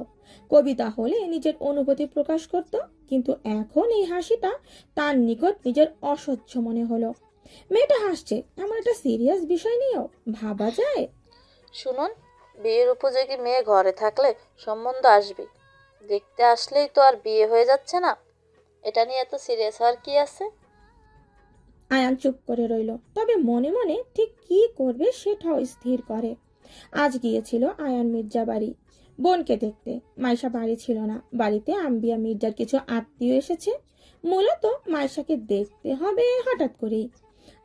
Speaker 2: কবিতা হলে নিজের অনুভূতি প্রকাশ করত, কিন্তু এখন এই হাসিটা তার নিকট নিজের অসহ্য মনে হলো। মেয়েটা হাসছে, এমন একটা সিরিয়াস বিষয় নিয়েও ভাবা যায়?
Speaker 9: শুনুন, বিয়ের উপযোগী মেয়ে ঘরে থাকলে সম্বন্ধ আসবে, দেখতে আসলেই তো আর বিয়ে হয়ে যাচ্ছে না। এটা নিয়ে এত সিরিয়াস হওয়ার কি আছে?
Speaker 2: আয়ান চুপ করে রইল, তবে মনে মনে ঠিক কি করবে সেটাও স্থির করে। আজ গিয়েছিল আয়ান মির্জা বাড়ি বোনকে দেখতে। মাইশা বাড়ি ছিল না। বাড়িতে আম্বিয়া মির্জার কিছু আত্মীয় এসেছে। মূলত মাইশাকে দেখতে হবে হঠাৎ করেই।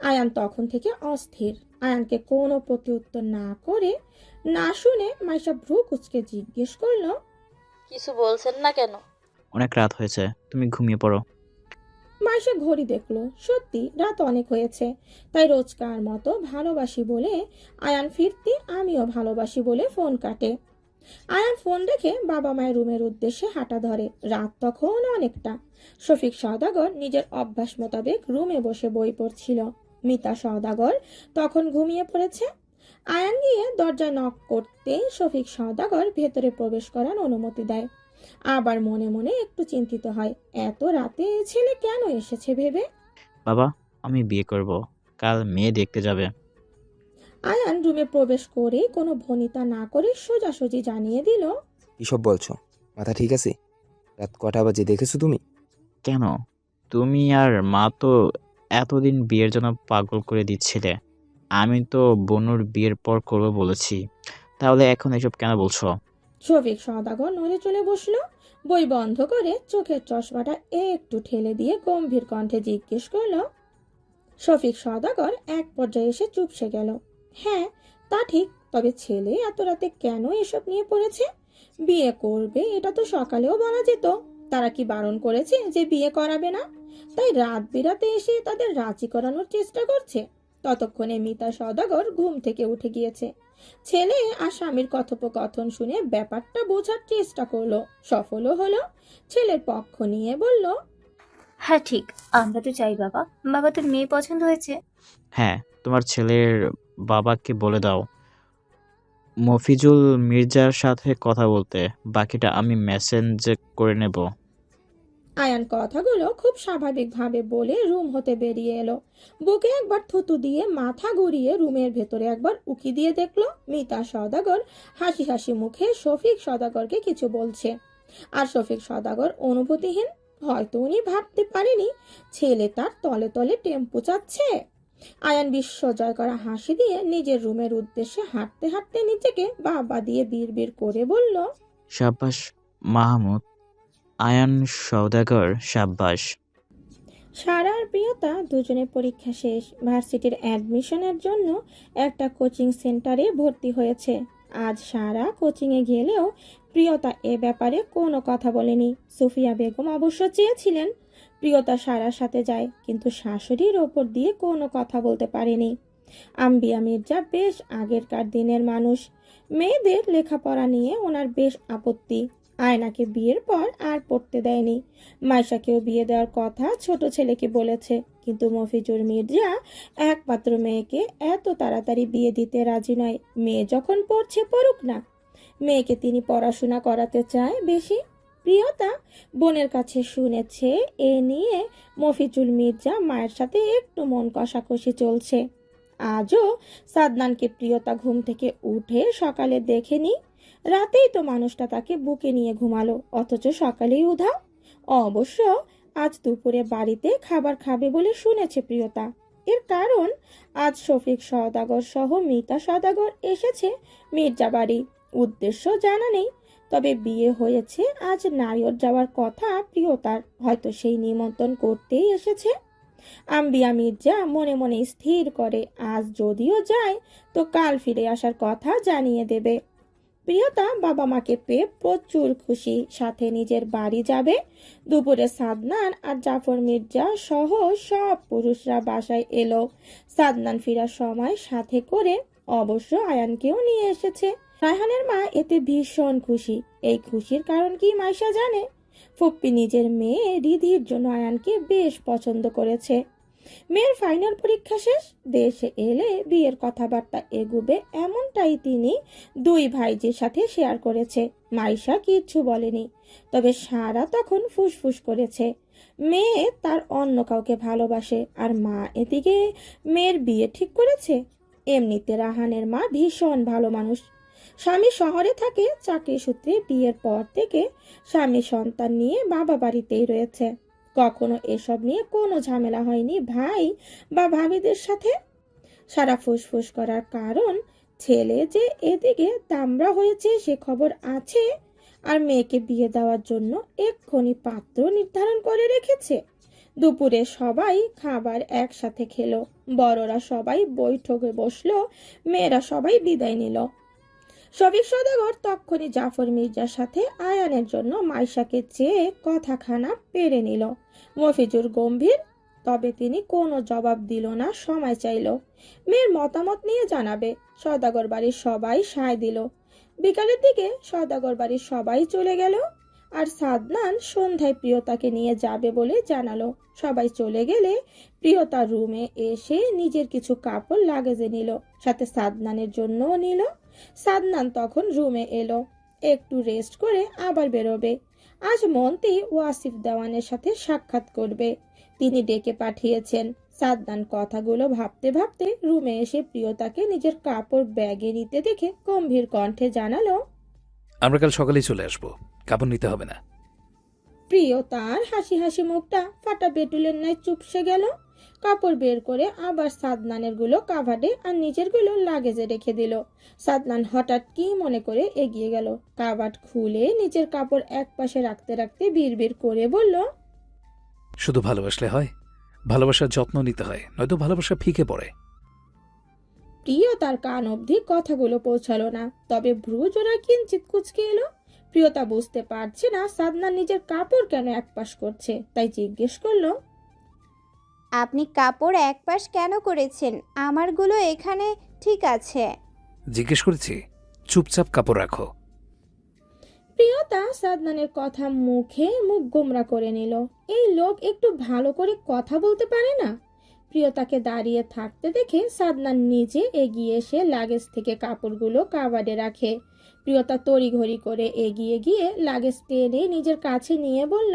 Speaker 2: আয়ান তখন থেকে অস্থির। আয়ানকে কোনো প্রত্যুত্তর না করে না শুনে মাইশা ভ্রু কুঁচকে জিজ্ঞেস করলো,
Speaker 9: কিছু বলছেন না কেন?
Speaker 5: অনেক রাত হয়েছে, তুমি ঘুমিয়ে পড়ো।
Speaker 2: মাইশা ঘড়ি দেখলো, সত্যি রাত অনেক হয়েছে। তাই রোজকার মতো ভালোবাসি বলে আয়ান ফিরতে আমিও ভালোবাসি বলে ফোন কাটে। আয়ান ফোন রেখে বাবা মায়ের রুমের উদ্দেশ্যে হাঁটা ধরে। রাত তখন অনেকটা। শফিক সওদাগর নিজের অভ্যাস মোতাবেক রুমে বসে বই পড়ছিল। মিতা সওদাগর তখন ঘুমিয়ে পড়েছে। আয়ান গিয়ে দরজায় নক করতেই শফিক সওদাগর ভেতরে প্রবেশ করার অনুমতি দেয়। আবার মনে মনে একটু চিন্তিত হয়, এত রাতে ছেলে কেন এসেছে ভেবে।
Speaker 5: বাবা, আমি বিয়ে করব, কাল মেয়ে দেখতে যাবে।
Speaker 2: আয়ান রুমে প্রবেশ করে কোনো ভনিতা না করে সোজাসুজি জানিয়ে দিল,
Speaker 4: কিসব বলছো? মাথা ঠিক আছে? রাত কটা বাজে দেখেছো তুমি?
Speaker 5: কেন? তুমি আর মা তো এতদিন বিয়ের জন্য পাগল করে দিচ্ছিলে। আমি তো বনুর বিয়ের পর করবো বলেছি, তাহলে এখন এসব কেন বলছো?
Speaker 2: শফিক সওদাগর নড়ে চলে বসলো। বই বন্ধ করে চোখের চশমাটা একটু ঠেলে দিয়ে গম্ভীর কণ্ঠে জিজ্ঞেস করলো। শফিক সওদাগর এক পর্যায়ে এসে চুপসে গেল। হ্যাঁ, তা ঠিক, তবে ছেলে এত রাতে কেন এসব নিয়ে পড়েছে? বিয়ে করবে এটা তো সকালেও বলা যেত। তারা কি বারণ করেছে যে বিয়ে করাবে না? তাই রাত বিরাতে এসে তাদের রাজি করানোর চেষ্টা করছে। ততক্ষণে মিতা সওদাগর ঘুম থেকে উঠে গিয়েছে। ছেলে আর স্বামীর কথোপকথন শুনে ব্যাপারটা বোঝার চেষ্টা করলো, সফলও হলো। ছেলের পক্ষ নিয়ে বলল,
Speaker 10: হ্যাঁ ঠিক, আমরা তো চাই বাবা। বাবা, তোর মেয়ে পছন্দ হয়েছে?
Speaker 5: হ্যাঁ, তোমার ছেলের বাবাকে বলে দাও মফিজুল মির্জার সাথে কথা বলতে, বাকিটা আমি মেসেঞ্জ করে নেব।
Speaker 2: আয়ান কথাগুলো খুব স্বাভাবিকভাবে বলে রুম হতে বেরিয়ে এলো। বুকে একবার থুতু দিয়ে মাথা ঘুরিয়ে রুমের ভেতরে একবার উকি দিয়ে দেখলো মিতা সওদাগর হাসি হাসি মুখে শফিক সওদাগরকে কিছু বলছে। আর শফিক সওদাগর অনুভূতিহীন, হয়তো উনি ভাবতে পারেনি ছেলে তার তলে তলে টেম্পু চাচ্ছে। আয়ান বিস্ময় করা হাসি দিয়ে নিজের রুমের উদ্দেশ্যে হাঁটতে হাঁটতে নিজেকে বাবা দিয়ে বিড়বিড় করে বলল,
Speaker 5: সাব্বাস মাহমুদ, আয়ান সওদাগর, সাব্বাস।
Speaker 2: সারা আর প্রিয়তা দুজনের পরীক্ষা শেষ, ভার্সিটির অ্যাডমিশনের জন্য একটা কোচিং সেন্টারে ভর্তি হয়েছে। আজ সারা কোচিংয়ে গেলেও প্রিয়তা এ ব্যাপারে কোনো কথা বলেনি। সুফিয়া বেগম অবশ্য চেয়েছিলেন প্রিয়তা সারার সাথে যায়, কিন্তু শাশুড়ির ওপর দিয়ে কোনো কথা বলতে পারেনি। আম্বিয়া মির্জা বেশ আগেরকার দিনের মানুষ, মেয়েদের লেখাপড়া নিয়ে ওনার বেশ আপত্তি। আয়নাকে বিয়ের পর আর পড়তে দেয়নি। মাইশাকেও বিয়ে দেওয়ার কথা ছোট ছেলেকে বলেছে, কিন্তু মফিজুর মির্জা একমাত্র মেয়েকে এত তাড়াতাড়ি বিয়ে দিতে রাজি নয়। মেয়ে যখন পড়ছে পড়ুক না, মেয়েকে তিনি পড়াশোনা করাতে চায় বেশি। প্রিয়তা বোনের কাছে শুনেছে এ নিয়ে মফিজুল মির্জা মায়ের সাথে একটু মন কষাকষি চলছে। আজও সাদনানকে প্রিয়তা ঘুম থেকে উঠে সকালে দেখেনি। রাতেই তো মানুষটা তাকে বুকে নিয়ে ঘুমালো, অথচ সকালেই উধাও। অবশ্য আজ দুপুরে বাড়িতে খাবার খাবে বলে শুনেছে প্রিয়তা। এর কারণ আজ শফিক সওদাগর সহ মিতা সওদাগর এসেছে মির্জা বাড়ি। উদ্দেশ্য জানা নেই, তবে বিয়ে হয়েছে আজ নারিয়র যাওয়ার কথা প্রিয়তার, হয়তো সেই নিমন্ত্রণ করতেই এসেছে। আম্বিয়া মির্জা মনে মনে স্থির করে আজ যদিও যায় তো কাল ফিরে আসার কথা জানিয়ে দেবে। প্রিয়তা বাবা মাকে পেয়ে প্রচুর খুশি, সাথে নিজের বাড়ি যাবে। দুপুরে সাদনান আর জাফর মির্জা সহ সব পুরুষরা বাসায় এলো। সাদনান ফেরার সময় সাথে করে অবশ্য আয়ানকেও নিয়ে এসেছে। রায়হানের মা এতে ভীষণ খুশি। এই খুশির কারণ কি মাইশা জানে? ফুপ্পি নিজের মেয়ে রিধির জন্য আয়ানকে বেশ পছন্দ করেছে। মেয়ের ফাইনাল পরীক্ষা শেষ, দেশে এলে বিয়ের কথাবার্তা এগুবে এমনটাই তিনি দুই ভাইজির সাথে শেয়ার করেছে। মাইশা কিচ্ছু বলেনি, তবে সারা তখন ফুসফুস করেছে মেয়ে তার অন্য কাউকে ভালোবাসে, আর মা এদিকে মেয়ের বিয়ে ঠিক করেছে। এমনিতে রাহানের মা ভীষণ ভালো মানুষ। স্বামী শহরে থাকে, চাকরি সূত্রে বিয়ের পর থেকে স্বামী সন্তান নিয়ে বাবা বাড়িতেই রয়েছে। কখনো এসব নিয়ে কোনো ঝামেলা হয়নি ভাই বা ভাবিদের সাথে। সারা ফুসফুস করার কারণ ছেলে যে এদিকে দামড়া হয়েছে সে খবর আছে, আর মেয়েকে বিয়ে দেওয়ার জন্য এক্ষুনি পাত্র নির্ধারণ করে রেখেছে। দুপুরে সবাই খাবার একসাথে খেলো, বড়রা সবাই বৈঠকে বসলো, মেয়েরা সবাই বিদায় নিল। শফিক সওদাগর তক্ষুনি জাফর মির্জার সাথে আয়ানের জন্য মাইশাকে চেয়ে কথাখানা পেরে নিল। মফিজুর গম্ভীর, তবে তিনি কোনো জবাব দিল না, সময় চাইল মেয়ের মতামত নিয়ে জানাবে। সওদাগর বাড়ির সবাই সায় দিল। বিকালের দিকে সওদাগর বাড়ির সবাই চলে গেল, আর সাদনান সন্ধ্যায় প্রিয়তাকে নিয়ে যাবে বলে জানালো। সবাই চলে গেলে প্রিয়তা রুমে এসে নিজের কিছু কাপড় লাগেজে নিল, সাথে সাদনানের জন্যও নিল। সাদনান তখন রুমে এলো, একটু রেস্ট করে আবার বেরোবে। আজ মন্ত্রী ওয়াসিফ দেওয়ানের সাথে সাক্ষাৎ করবে, তিনি ডেকে পাঠিয়েছেন। সাদনান কথাগুলো ভাবতে ভাবতে রুমে এসে প্রিয়তাকে নিজের কাপড় ব্যাগে নিতে দেখে গম্ভীর কণ্ঠে জানালো,
Speaker 1: আমরা কাল সকালেই চলে আসবো, কাপড় নিতে হবে না।
Speaker 2: প্রিয়তার হাসি হাসি মুখটা ফাটা বেটুলের ন্যায় চুপসে গেল। কাপড় বের করে আবার সাদনানের গুলো কাভার্ডে আর নিজের গুলো লাগেজে রেখে দিল। সাদনান হঠাৎ কি মনে করে এগিয়ে গেল, কাভার্ড খুলে নিজের কাপড় এক পাশে রাখতে রাখতে বিড়বিড় করে বলল,
Speaker 1: শুধু ভালোবাসলে হয়, ভালোবাসার যত্ন নিতে হয়, নয়তো ভালোবাসা ফিকে পড়ে।
Speaker 2: প্রিয় তার কান অবধি কথাগুলো পৌঁছালো না, তবে ভ্রু জোড়া কিঞ্চিত কুচকে এলো। প্রিয়তা বুঝতে পারছে না সাদনান নিজের কাপড় কেন একপাশ করছে, তাই জিজ্ঞেস করলো,
Speaker 3: আপনি কাপড় একপাশ কেন করেছেন? আমারগুলো এখানে ঠিক আছে।
Speaker 1: জিজ্ঞেস করেছি, চুপচাপ কাপড় রাখো।
Speaker 2: প্রিয়তা সাদনানের কথা মুখে মুখ গোমরা করে নিল। এই লোক একটু ভালো করে কথা বলতে পারে না। প্রিয়তাকে দাঁড়িয়ে থাকতে দেখে সাদনান নিজে এগিয়ে এসে লাগেজ থেকে কাপড়গুলো কাবাডে রাখে। প্রিয়তা তড়িঘড়ি করে এগিয়ে গিয়ে লাগেজ টেনে নিজের কাছে নিয়ে বলল,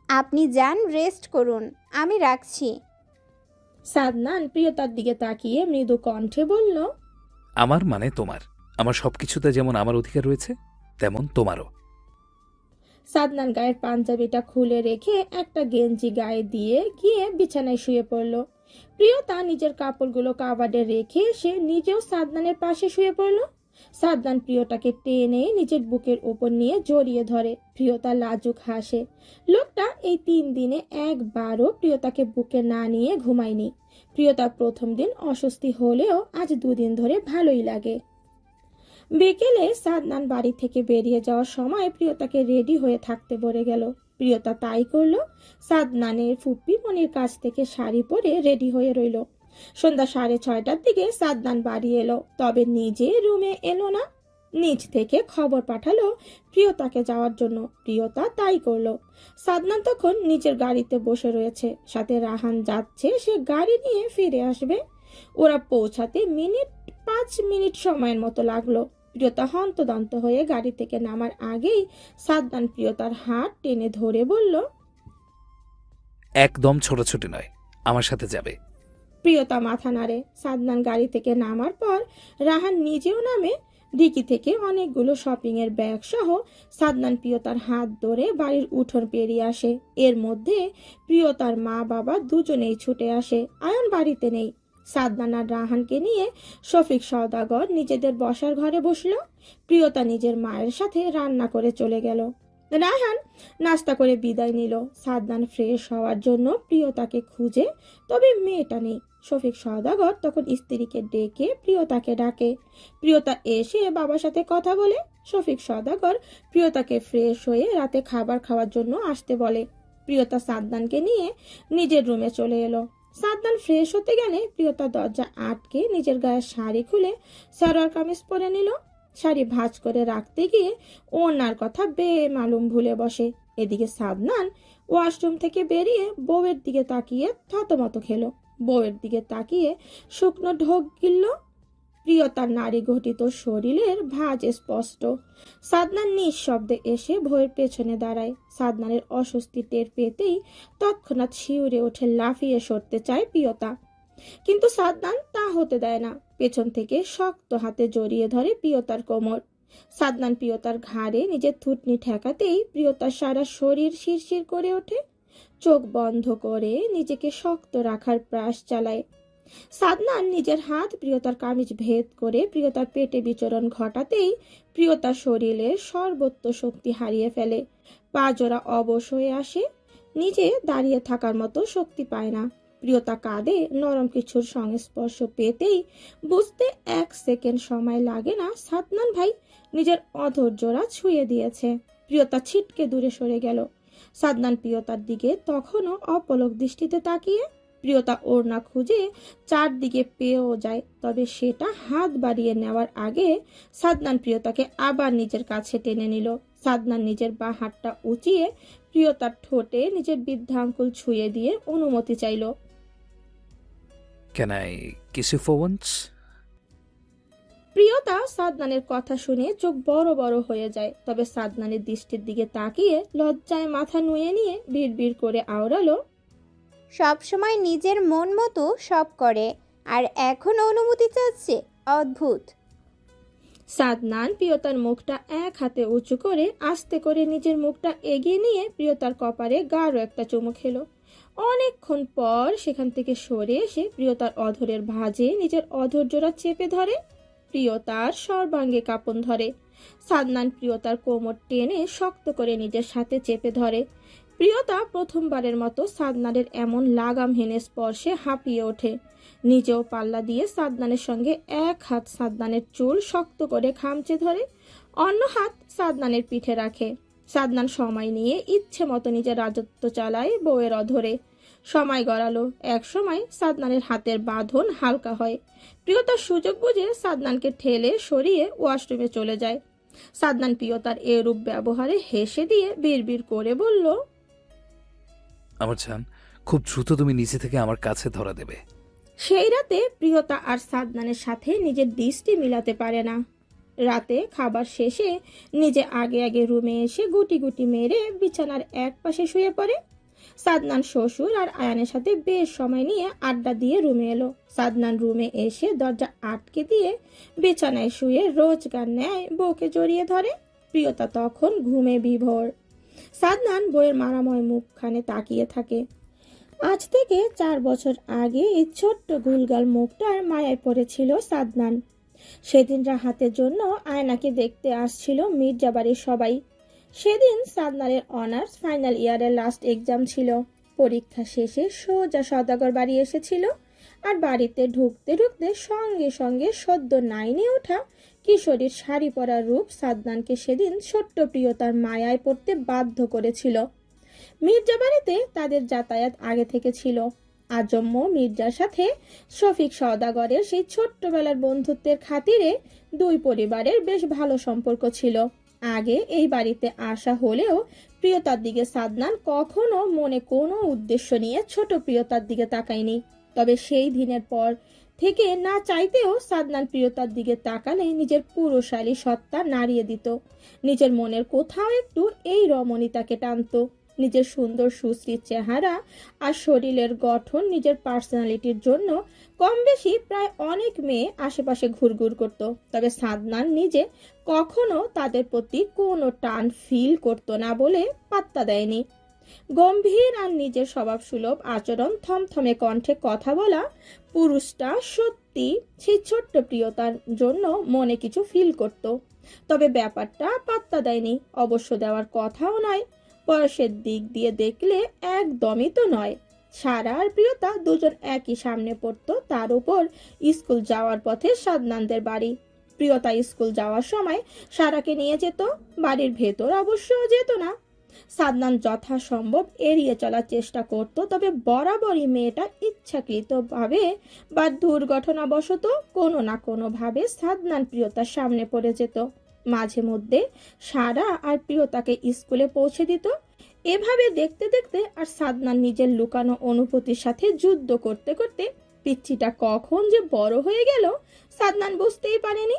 Speaker 3: আপনি যান, রেস্ট করুন, আমি রাখছি।
Speaker 2: সাদনান প্রিয়তার দিকে তাকিয়ে মৃদু কণ্ঠে বলল,
Speaker 1: আমার মানে তোমার। আমার সবকিছুতে যেমন আমার অধিকার রয়েছে, তেমন তোমারও।
Speaker 2: সাদনান গায়ের পাঞ্জাবিটা খুলে রেখে একটা গেঞ্জি গায়ে দিয়ে গিয়ে বিছানায় শুয়ে পড়ল। প্রিয়তা নিজের কাপড়গুলো কাবাডে রেখে সে নিজেও সাদনানের পাশে শুয়ে পড়ল। সাদনান প্রিয়তাকে টেনে নিজের বুকের উপর নিয়ে জড়িয়ে ধরে। প্রিয়তা লাজুক হাসে। লোকটা এই 3 দিনে একবারও প্রিয়তাকে বুকে না নিয়ে ঘুমায়নি। প্রিয়তা প্রথম দিন অস্বস্তি হলেও আজ 2 দিন ধরে ভালোই লাগে। বিকেলে সাদনান বাড়ি থেকে বেরিয়ে যাওয়ার সময় প্রিয়তাকে রেডি হয়ে থাকতে বলে গেল। প্রিয়তা তাই করলো। সাদনানের ফুপি মনির কাছ থেকে শাড়ি পরে রেডি হয়ে রইল। সন্ধ্যা 6:30টার দিকে সাদনান বাড়ি এলো, তবে নিজে রুমে এলো না। নিজ থেকে খবর পাঠালো প্রিয়তাকে যাওয়ার জন্য। প্রিয়তা তাই করলো। সাদনান তখন নিজের গাড়িতে বসে রয়েছে, সাথে রাহান যাচ্ছে, সে গাড়ি নিয়ে ফিরে আসবে। ওরা পৌঁছাতে 5 মিনিট সময়ের মতো লাগলো। প্রিয়তা হন্তদন্ত হয়ে গাড়ি থেকে নামার আগেই সাদনান প্রিয়তার হাত টেনে ধরে বলল,
Speaker 1: একদম ছোটাছুটি নয়, আমার সাথে যাবে।
Speaker 2: প্রিয়তা মাথা নাড়ে। সাদনান গাড়ি থেকে নামার পর রাহান নিজেও নামে। ডিকি থেকে অনেকগুলো শপিং এর ব্যাগ সহ সাদনান প্রিয়তার হাত ধরে বাড়ির উঠোন পেরিয়ে আসে। এর মধ্যে প্রিয়তার মা বাবা দুজনেই ছুটে আসে। আয়ন বাড়িতে নেই। সাদনান আর রাহানকে নিয়ে শফিক সওদাগর নিজেদের বসার ঘরে বসলো। প্রিয়তা নিজের মায়ের সাথে রান্না করে চলে গেল। রাহান নাস্তা করে বিদায় নিল। সাদনান ফ্রেশ হওয়ার জন্য প্রিয়তাকে খুঁজে, তবে মেয়েটা নেই। শফিক সওদাগর তখন স্ত্রীকে ডেকে প্রিয়তাকে ডাকে। প্রিয়তা এসে বাবার সাথে কথা বলে। শফিক সওদাগর প্রিয়তাকে ফ্রেশ হয়ে রাতে খাবার খাওয়ার জন্য আসতে বলে। প্রিয়তা সাদনানকে নিয়ে নিজের রুমে চলে এলো। সাদনান ফ্রেশ হতে গেলে প্রিয়তা দরজা আটকে নিজের গায়ের শাড়ি খুলে সালোয়ার কামিজ পরে নিল। শাড়ি ভাঁজ করে রাখতে গিয়ে ওনার কথা বেমালুম ভুলে বসে। এদিকে সাদনান ওয়াশরুম থেকে বেরিয়ে বউয়ের দিকে তাকিয়ে থতমত খেলো। বউয়ের দিকে তাকিয়ে শুকনো ঢোক গিলল। প্রিয়তার নারী গঠিত শরীরের ভাঁজ স্পষ্ট। সাদনান নিঃশব্দে এসে বউয়ের পেছনে দাঁড়ায়। সাদনানের অস্বস্তি টের পেতেই তৎক্ষণাৎ শিউরে ওঠে, লাফিয়ে সরতে চায় প্রিয়তা, কিন্তু সাদনান তা হতে দেয় না। পেছন থেকে শক্ত হাতে জড়িয়ে ধরে প্রিয়তার কোমর। সাদনান প্রিয়তার ঘাড়ে নিজের থুতনি ঠেকাতেই প্রিয়তার সারা শরীর শিরশির করে ওঠে। চোখ বন্ধ করে নিজেকে শক্ত রাখার প্রয়াস চালায়। সাদনান নিজের হাত প্রিয়তার কামিজ ভেদ করে প্রিয়তার পেটে বিচরণ ঘটাতেই প্রিয়তার শরীরে সর্বত্র শক্তি হারিয়ে ফেলে। পা জোড়া অবশ হয়ে আসে। নিজে দাঁড়িয়ে থাকার মতো শক্তি পায় না। প্রিয়তা কাঁধে নরম কিছুর সংস্পর্শ পেতেই বুঝতে 1 সেকেন্ড সময় লাগে না সাদনান ভাই নিজের অধর জোড়া ছুঁয়ে দিয়েছে। প্রিয়তা ছিটকে দূরে সরে গেল। সাদনান প্রিয়তার দিকে তখনও অপলক দৃষ্টিতে তাকিয়ে। প্রিয়তা ওড়না খুঁজে চারদিকে পেয়েও যায়, তবে সেটা হাত বাড়িয়ে নেওয়ার আগে সাদনান প্রিয়তাকে আবার নিজের কাছে টেনে নিল। সাদনান নিজের বাঁ হাতটা উঁচিয়ে প্রিয়তার ঠোঁটে নিজের বৃদ্ধাঙ্গুল ছুঁয়ে দিয়ে অনুমতি চাইল।
Speaker 1: Can I kiss you for once?
Speaker 2: Priyota সাদনানের কথা শুনে চোখ বড় বড় হয়ে যায়, তবে সাদনানের দৃষ্টির দিকে তাকিয়ে লজ্জায় মাথা নুয়ে নিয়ে বিড়বিড় করে আওড়ালো,
Speaker 3: সব সময় নিজের মন মতো সব করে, আর এখন অনুমতি চাচ্ছে, অদ্ভুত।
Speaker 2: সাদনান প্রিয়তার মুখটা এক হাতে উঁচু করে আস্তে করে নিজের মুখটা এগিয়ে নিয়ে প্রিয়তার কপালে গাঢ় একটা চুমু খেলো। অনেকক্ষণ পর সেখান থেকে সরে এসে প্রিয়তার অধরের ভাঁজে নিজের অধর জোড়া চেপে ধরে। প্রিয়তার সর্বাঙ্গে কাঁপন ধরে। সাদনান প্রিয়তার কোমর টেনে শক্ত করে নিজের সাথে চেপে ধরে। প্রিয়তা প্রথমবারের মতো সাদনানের এমন লাগামহীন স্পর্শে হাঁপিয়ে ওঠে। নিজেও পাল্লা দিয়ে সাদনানের সঙ্গে এক হাত সাদনানের চুল শক্ত করে খামচে ধরে, অন্য হাত সাদনানের পিঠে রাখে। সাদনান সময় নিয়ে ইচ্ছে মতো নিজের রাজত্ব চালায় বউয়ের অধরে। সময় গড়ালো। এক সময় সাদনানের হাতের বাঁধন হালকা হয়। প্রিয়তার সুযোগ বুঝে সাদনানকে ঠেলে সরিয়ে ওয়াশরুমে চলে যায়। সাদনান প্রিয়তার এরূপ ব্যবহারে হেসে দিয়ে বিড়বিড় করে বলল,
Speaker 1: আমার জান, খুব দ্রুত তুমি নিচে থেকে আমার কাছে ধরা দেবে।
Speaker 2: সেই রাতে প্রিয়তা আর সাদনানের সাথে নিজের দৃষ্টি মিলাতে পারে না। রাতে খাবার শেষে নিজে আগে আগে রুমে এসে গুটি গুটি মেরে বিছানার এক পাশে শুয়ে পড়ে। সাদনান শ্বশুর আর আয়ানের সাথে বেশ সময় নিয়ে আড্ডা দিয়ে রুমে এলো। সাদনান রুমে এসে দরজা আটকে দিয়ে বিছানায় শুয়ে রোজগার ন্যায় বউকে জড়িয়ে ধরে। প্রিয়তা তখন ঘুমে বিভোর। সাদনান বউয়ের মারাময় মুখখানে তাকিয়ে থাকে। আজ থেকে 4 বছর আগে এই ছোট্ট গুলগাল মুখটার মায়ায় পড়েছিল সাদনান। সেদিন রাহাতের জন্য আয়নাকে দেখতে আসছিল মির্জাবাড়ির সবাই। সেদিন সাদনানের অনার্স ফাইনাল ইয়ারের লাস্ট এক্সাম ছিল। পরীক্ষা শেষে সোজা সওদাগর বাড়ি এসেছিল। আর বাড়িতে ঢুকতে ঢুকতে সঙ্গে সঙ্গে সদ্য 9-এ ওঠা কিশোরীর শাড়ি পরা রূপ সাদনানকে সেদিন ছোট্ট প্রিয়তার মায়ায় পড়তে বাধ্য করেছিল। মির্জাবাড়িতে তাদের যাতায়াত আগে থেকে ছিল। আজম্ম মির্জার সাথে শফিক সওদাগরের সেই ছোট্টবেলার বন্ধুত্বের খাতিরে দুই পরিবারের বেশ ভালো সম্পর্ক ছিল। আগে এই বাড়িতে আসা হলেও প্রিয়তার দিকে সাদনান কখনো মনে কোনো উদ্দেশ্য নিয়ে ছোট প্রিয়তার দিকে তাকায়নি। তবে সেই দিনের পর থেকে না চাইতেও সাদনান প্রিয়তার দিকে তাকালে নিজের পুরুষালী সত্তা নাড়িয়ে দিত। নিজের মনের কোথাও একটু এই রমণীতাকে টানত। নিজের সুন্দর সুশ্রী চেহারা আর শরীরের গঠন, নিজের পার্সোনালিটির জন্য কম বেশি প্রায় অনেক মেয়ে আশেপাশে ঘুরঘুর করত। তবে সাদনান নিজে কখনো তাদের প্রতি কোনো টান ফিল করতো না বলে পাত্তা দেয়নি। গম্ভীর আর নিজের স্বভাবসুলভ আচরণ, থমথমে কণ্ঠে কথা বলা পুরুষটা সত্যি সেই ছোট্ট প্রিয়তার জন্য মনে কিছু ফিল করত। তবে ব্যাপারটা পাত্তা দেয়নি, অবশ্য দেওয়ার কথাও নয়। বয়সের দিক দিয়ে দেখলে একদমই তো নয়। সারা আর প্রিয়তা দুজন একই সামনে পড়তো। তার উপর স্কুল যাওয়ার পথে সাদনানদের বাড়ি। প্রিয়তা স্কুল যাওয়ার সময় সারাকে নিয়ে যেত, বাড়ির ভেতর অবশ্য যেত না। সাদনান যথাসম্ভব এড়িয়ে চলার চেষ্টা করত। তবে বরাবরই মেয়েটা ইচ্ছাকৃতভাবে বা দুর্ঘটনাবশত কোনো না কোনোভাবে সাদনান প্রিয়তার সামনে পড়ে যেত। মাঝে মধ্যে সারা আর প্রিয়তাকে স্কুলে পৌঁছে দিত। এভাবে দেখতে দেখতে আর সাদনান নিজের লুকানো অনুভূতির সাথে যুদ্ধ করতে করতে পিচ্চিটা কখন যে বড় হয়ে গেল সাদনান বুঝতেই পারেনি।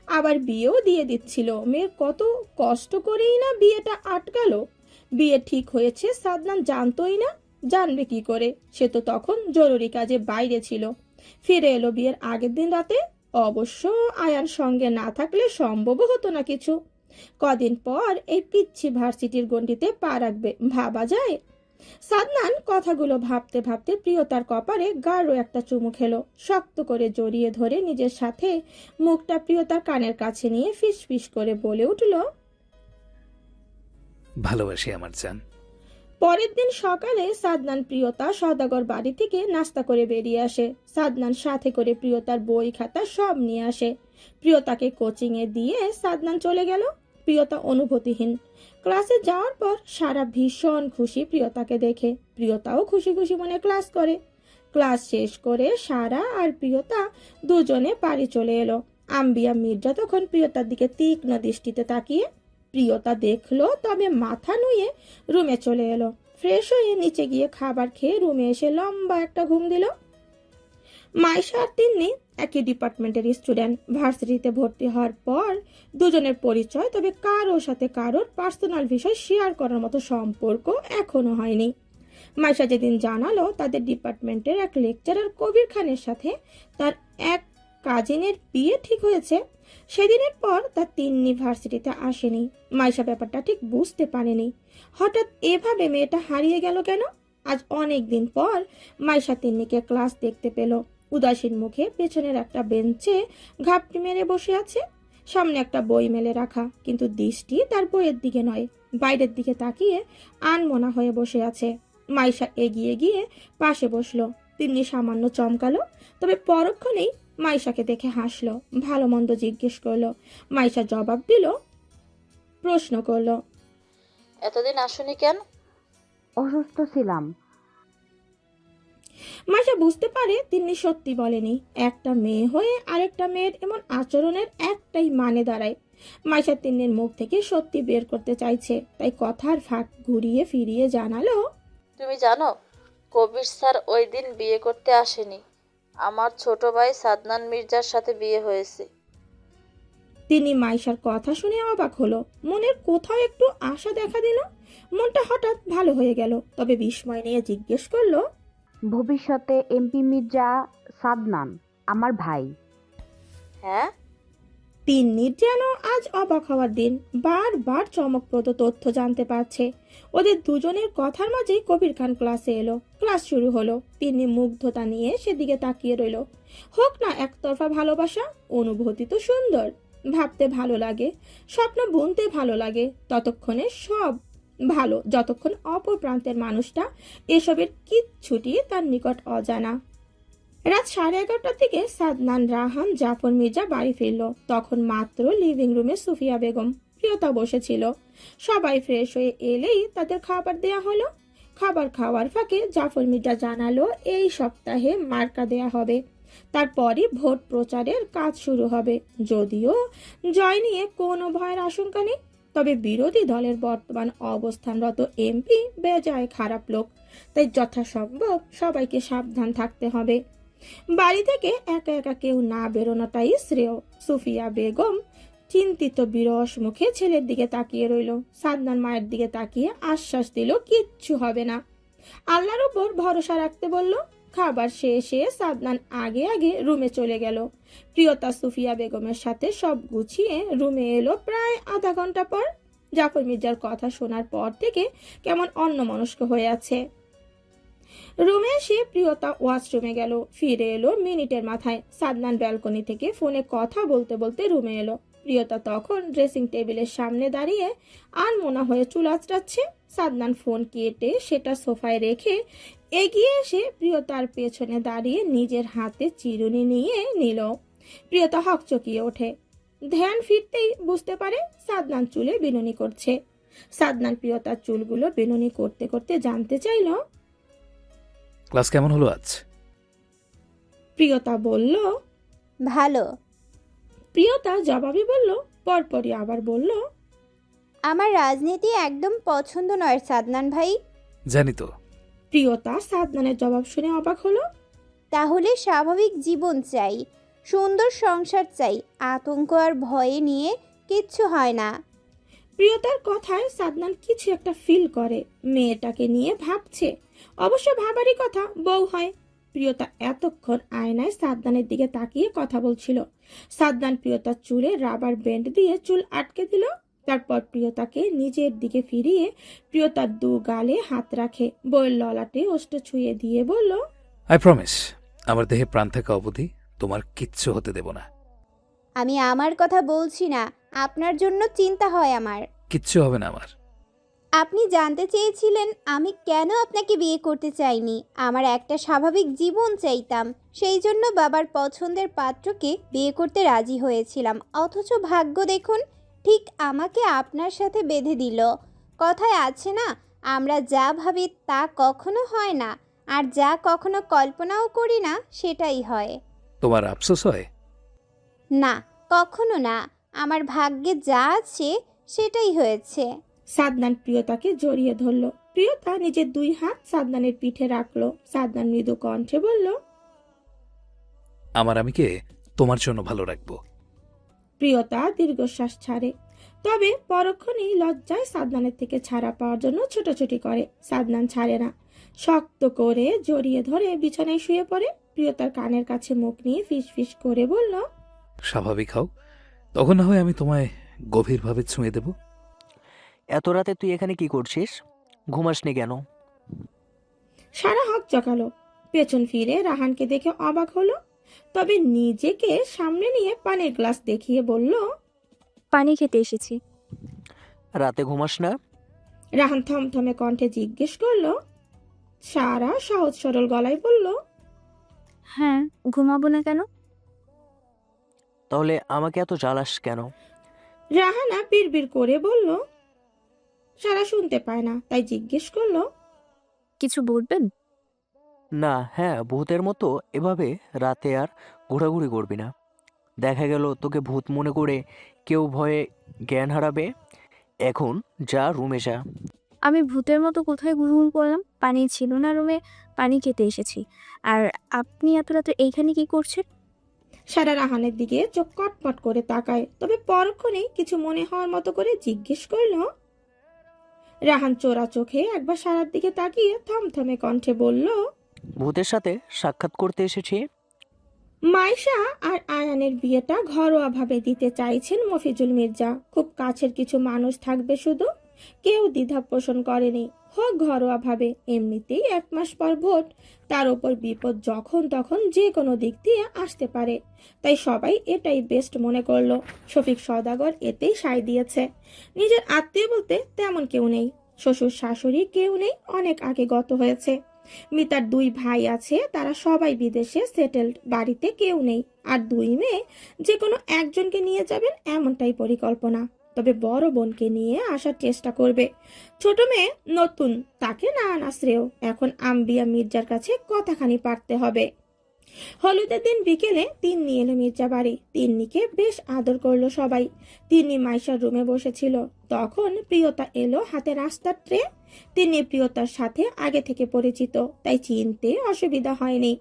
Speaker 2: আবার বিয়েও দিয়ে দিচ্ছিল। মেয়ের কত কষ্ট করেই না বিয়েটা আটকালো। বিয়ে ঠিক হয়েছে সাদনান জানতোই না। জানবে কি করে? সে তো তখন জরুরি কাজে বাইরে ছিল। ফিরে এলো বিয়ের আগের দিন রাতে। অবশ্য আয়ান সঙ্গে না থাকলে সম্ভবও হতো না কিছু। কদিন পর এই পিচ্ছি ভার্সিটির গণ্ডিতে পা রাখবে, ভাবা যায়? সাদনান কথাগুলো ভাবতে ভাবতে প্রিয়তার কপালে গাঢ় একটা চুমু খেলো। শক্ত করে জড়িয়ে ধরে নিজের সাথে মুখটা প্রিয়তার কানের কাছে নিয়ে ফিস ফিস করে বলে উঠল,
Speaker 1: ভালোবাসি আমার জান।
Speaker 2: পরের দিন সকালে সাদনান প্রিয়তা সওদাগর বাড়ি থেকে নাস্তা করে বেরিয়ে আসে। সাদনান সাথে করে প্রিয়তার বই খাতা সব নিয়ে আসে। প্রিয়তাকে কোচিংয়ে দিয়ে সাদনান চলে গেল। প্রিয়তা অনুভূতিহীন। ক্লাসে যাওয়ার পর সারা ভীষণ খুশি প্রিয়তাকে দেখে। প্রিয়তাও খুশি খুশি মনে ক্লাস করে। ক্লাস শেষ করে সারা আর প্রিয়তা দুজনে বাড়ি চলে এলো। আম্বিয়া মির্জা তখন প্রিয়তার দিকে তীক্ষ্ণ দৃষ্টিতে তাকিয়ে। প্রিয়তা দেখলো, তবে মাথা নুয়ে রুমে চলে এলো। ফ্রেশ হয়ে নিচে গিয়ে খাবার খেয়ে রুমে এসে লম্বা একটা ঘুম দিল। মাইশা আর তিন্নি একই ডিপার্টমেন্টের স্টুডেন্ট। ভার্সিটিতে ভর্তি হওয়ার পর দুজনের পরিচয়, তবে কারোর সাথে কারোর পার্সোনাল বিষয় শেয়ার করার মতো সম্পর্ক এখনো হয়নি। মাইশা যেদিন জানালো তাদের ডিপার্টমেন্টের এক লেকচারার কবির খানের সাথে তার এক কাজিনের বিয়ে ঠিক হয়েছে, সেদিনের পর তার তিন্নি ভার্সিটিতে আসেনি। মাইশা ব্যাপারটা ঠিক বুঝতে পারেনি। হঠাৎ এভাবে মেয়েটা হারিয়ে গেল কেন? আজ অনেক দিন পর মাইশা তিন্নিকে ক্লাস দেখতে পেল। উদাসীন মুখে পেছনের একটা বেঞ্চে ঘাপটি মেরে বসে আছে। সামনে একটা বই মেলে রাখা, কিন্তু দৃষ্টি তার বইয়ের দিকে নয়, বাইরের দিকে তাকিয়ে আনমনা হয়ে বসে আছে। মাইশা এগিয়ে গিয়ে পাশে বসলো। তিন্নি সামান্য চমকালো, তবে পরক্ষণেই মাইশাকে দেখে হাসলো, ভালো মন্দ জিজ্ঞেস করলো। মাইশা জবাব দিল, প্রশ্ন করলো,
Speaker 9: এতদিন আসুনি কেন?
Speaker 11: অসুস্থ ছিলাম।
Speaker 2: মাইশা বুঝতে পারে তিন্নি সত্যি বলেনি। একটা মেয়ে হয়ে আরেকটা মেয়ের এমন আচরণের একটাই মানে দাঁড়ায়। মাইশা তিন্নির মুখ থেকে সত্যি বের করতে চাইছে, তাই কথার ফাঁক ঘুরিয়ে ফিরিয়ে জানালো,
Speaker 9: তুমি জানো কবির স্যার ওই দিন বিয়ে করতে আসেনি। আমার ছোট ভাই সাদনান মির্জার সাথে বিয়ে হয়েছে।
Speaker 2: তিনি মাইশার কথা শুনে অবাক হলো। মনের কোথাও একটু আশা দেখা দিল। মনটা হঠাৎ ভালো হয়ে গেল, তবে বিস্ময় নিয়ে জিজ্ঞেস করলো,
Speaker 11: ভবিষ্যতে এমপি মির্জা সাদনান আমার ভাই।
Speaker 9: হ্যাঁ?
Speaker 2: তিন্নির যেন আজ অবাক হওয়ার দিন। বারবার চমকপ্রদ তথ্য জানতে পারছে। ওদের দুজনের কথার মাঝেই কবির খান ক্লাসে এলো। ক্লাস শুরু হলো। তিন্নি মুগ্ধতা নিয়ে সেদিকে তাকিয়ে রইল। হোক না একতরফা ভালোবাসা, অনুভূতি তো সুন্দর। ভাবতে ভালো লাগে, স্বপ্ন বুনতে ভালো লাগে, ততক্ষণে সব ভালো যতক্ষণ অপর প্রান্তের মানুষটা এসবের কিচ্ছুটি তার নিকট অজানা। রাত 11:30টার দিকে সাদনান, রাহান, জাফর মির্জা বাড়ি ফিরল। তখন মাত্র লিভিং রুমে সুফিয়া বেগম, প্রিয়তা বসেছিল। সবাই ফ্রেশ হয়ে এলেই তাদের খাবার দেয়া হলো। খাবার খাওয়ার ফাঁকে জাফর মির্জা জানালো এই সপ্তাহে মার্কা দেয়া হবে, তারপরই ভোট প্রচারের কাজ শুরু হবে। যদিও জয় নিয়ে কোনো ভয়ের আশঙ্কা নেই, তবে বিরোধী দলের বর্তমান অবস্থানরত এমপি বেজায় খারাপ লোক, তাই যথাসম্ভব সবাইকে সাবধান থাকতে হবে। বাড়ি থেকে একা একা কেউ না বেরোনোটাই শ্রেয়। সুফিয়া বেগম চিন্তিত বিরস মুখে ছেলের দিকে তাকিয়ে রইল। সাদনান মায়ের দিকে তাকিয়ে আশ্বাস দিল কিচ্ছু হবে না, আল্লাহর উপর ভরসা রাখতে বলল। খাবার শেষে সাদনান আগে আগে রুমে চলে গেল। প্রিয়তা সুফিয়া বেগমের সাথে সব গুছিয়ে রুমে এলো প্রায় আধা ঘন্টা পর। জাফর মির্জার কথা শোনার পর থেকে কেমন অন্যমনস্ক হয়ে আছে। রুমে এসে প্রিয়তা ওয়াশরুমে গেল, ফিরে এলো মিনিটের মাথায়। সাদনান ব্যালকনি থেকে ফোনে কথা বলতে বলতে রুমে এলো। প্রিয়তা তখন ড্রেসিং টেবিলের সামনে দাঁড়িয়ে আনমনা হয়ে চুল আঁচড়াচ্ছে। সাদনান ফোন কেটে সেটা সোফায় রেখে এগিয়ে এসে প্রিয়তার পেছনে দাঁড়িয়ে নিজের হাতে চিরুনি নিয়ে নিল। প্রিয়তা হকচকিয়ে ওঠে। ধ্যান ফিরতেই বুঝতে পারে সাদনান চুলে বিনুনি করছে। সাদনান প্রিয়তার চুলগুলো বিনুনি করতে করতে জানতে চাইল,
Speaker 1: ক্লাস কেমন হলো আজ?
Speaker 2: প্রিয়তা বলল,
Speaker 3: ভালো।
Speaker 2: প্রিয়তা জবাবই বলল, পরপরই আবার বলল,
Speaker 3: আমার রাজনীতি একদম পছন্দ নয় সাদনান ভাই।
Speaker 1: জানি তো।
Speaker 2: প্রিয়তা সাদনানের জবাব শুনে অবাক হলো।
Speaker 3: তাহলে স্বাভাবিক জীবন চাই, সুন্দর সংসার চাই, আতঙ্ক আর ভয়ে নিয়ে কিচ্ছু হয় না।
Speaker 2: প্রিয়তার কথায় সাদনান কিছু একটা ফিল করে। মেয়েটাকে নিয়ে ভাবছে, অবশ্য ভাবারই কথা, বউ হয়। প্রিয়তা এতক্ষণ আয়নায় সাদনানের দিকে তাকিয়ে কথা বলছিল। সাদনান প্রিয়তার চুলে রাবার ব্যান্ড দিয়ে চুল আটকে দিল। তারপর প্রিয়তাকে নিজের দিকে ফিরিয়ে প্রিয়তার দু গালে হাত রাখে, বইয়ের ললাটে ওষ্ঠ ছুঁয়ে দিয়ে বলল,
Speaker 1: আই প্রমিস, আমার দেহে প্রাণ থাকা অবধি তোমার কিচ্ছু হতে দেব না।
Speaker 3: আমি আমার কথা বলছি না, আপনার জন্য চিন্তা হয় আমার।
Speaker 1: কিচ্ছু হবে না আমার।
Speaker 3: আপনি জানতে চেয়েছিলেন আমি কেন আপনাকে বিয়ে করতে চাইনি। আমার একটা স্বাভাবিক জীবন চাইতাম, সেই জন্য বাবার পছন্দের পাত্রকে বিয়ে করতে রাজি হয়েছিলাম। অথচ ভাগ্য দেখুন, ঠিক আমাকে আপনার সাথে বেঁধে দিল। কথায় আছে না, আমরা যা ভাবি তা কখনো হয় না, আর যা কখনো কল্পনাও করি না সেটাই হয়।
Speaker 1: তোমার আফসোস হয়?
Speaker 3: না, কখনো না। আমার ভাগ্যে যা আছে সেটাই হয়েছে।
Speaker 2: সাদনান প্রিয়তাকে জড়িয়ে ধরল। প্রিয়তা নিজের দুই হাত সাদনানের পিঠে রাখলো। সাদনান মৃদু কণ্ঠে বলল,
Speaker 1: আমার আমিকে তোমার জন্য ভালো রাখবো।
Speaker 2: প্রিয়তা দীর্ঘশ্বাস ছাড়ে, তবে পরক্ষণেই লজ্জায় সাদনানের থেকে ছাড়া পাওয়ার জন্য ছোটাছুটি করে। সাদনান ছাড়ে না, শক্ত করে জড়িয়ে ধরে বিছানায় শুয়ে পড়ে। প্রিয়তার কানের কাছে মুখ নিয়ে ফিস ফিস করে বলল,
Speaker 1: স্বাভাবিক হও, তখন না হয় আমি তোমায় গভীরভাবে ছুঁয়ে দেব।
Speaker 7: এত রাতে তুই এখানে কি করছিস? ঘুমাসনি কেন?
Speaker 2: সারা হক চকালো। পেছন ফিরে রাহানকে দেখে অবাক হলো, তবে নিজেকে সামনে নিয়ে পানির গ্লাস দেখিয়ে বলল,
Speaker 10: পানি খেতে এসেছি।
Speaker 7: রাতে ঘুমাস না?
Speaker 2: রাহান থমথমে কণ্ঠে জিজ্ঞেস করলো। সারা সহজ সরল গলায় বলল,
Speaker 10: হ্যাঁ, ঘুমাবো না কেন?
Speaker 7: তাহলে আমাকে এত জ্বালাস কেন?
Speaker 2: রাহানা বিড়বিড় করে বলল। সারা শুনতে পায় না, তাই জিজ্ঞেস করলো,
Speaker 10: কিছু বলবেন?
Speaker 7: না, হ্যাঁ, ভূতের মতো এভাবে রাতে আর ঘোরাঘুরি করবি না। দেখা গেল তোকে ভূত মনে করে কেউ ভয়ে জ্ঞান হারাবে। এখন যা রুমে যা।
Speaker 10: আমি ভূতের মতো কোথায় ঘুরঘুর করলাম? পানি ছিল না রুমে, পানি খেতে এসেছি। আর আপনি এত রাতে এইখানে কি করছেন?
Speaker 2: সারা রাহানের দিকে চোখ কটমট করে তাকায়, তবে পরক্ষণেই কিছু মনে হওয়ার মতো করে জিজ্ঞেস করলো। রাহান চোরা চোখে একবার সারার দিকে তাকিয়ে থমথমে কণ্ঠে বলল,
Speaker 7: ভূতের সাথে সাক্ষাৎ করতে এসেছি।
Speaker 2: মাইশা আর আয়ানের বিয়েটা ঘরোয়াভাবে দিতে চাইছেন মফিজুল মির্জা। খুব কাছের কিছু মানুষ থাকবে শুধু, কেউ দ্বিধা পোষণ করেনি। হোক ঘরোয়াভাবে, এমনিতেই 1 মাস পর ভোট, তার উপর বিপদ যখন তখন যে কোনো দিক দিয়ে আসতে পারে। তাই সবাই এটাই বেস্ট মনে করলো। শফিক সওদাগর এতেই সায় দিয়েছে। নিজের আত্মীয় বলতে তেমন কেউ নেই, শ্বশুর শাশুড়ি কেউ নেই, অনেক আগে গত হয়েছে। মিতার 2 ভাই আছে, তারা সবাই বিদেশে সেটেলড, বাড়িতে কেউ নেই। আর 2 মেয়ে, যে কোনো একজনকে নিয়ে যাবেন এমনটাই পরিকল্পনা। তবে বড় বোনকে নিয়ে আসার চেষ্টা করবে। ছোট মেয়ে নতুন, তাকে না আনা শ্রেয়। এখন আম্বিয়া মির্জার কাছে কথাখানি পারতে হবে। হলুদের দিন বিকেলে তিন্নি এলো মির্জা বাড়ি। তিন্নিকে বেশ আদর করলো সবাই। তিন্নি মাইশার রুমে বসেছিল, তখন প্রিয়তা এলো হাতে নাস্তার ট্রে। তিন্নি প্রিয়তার সাথে আগে থেকে পরিচিত, তাই চিনতে অসুবিধা হয়নি।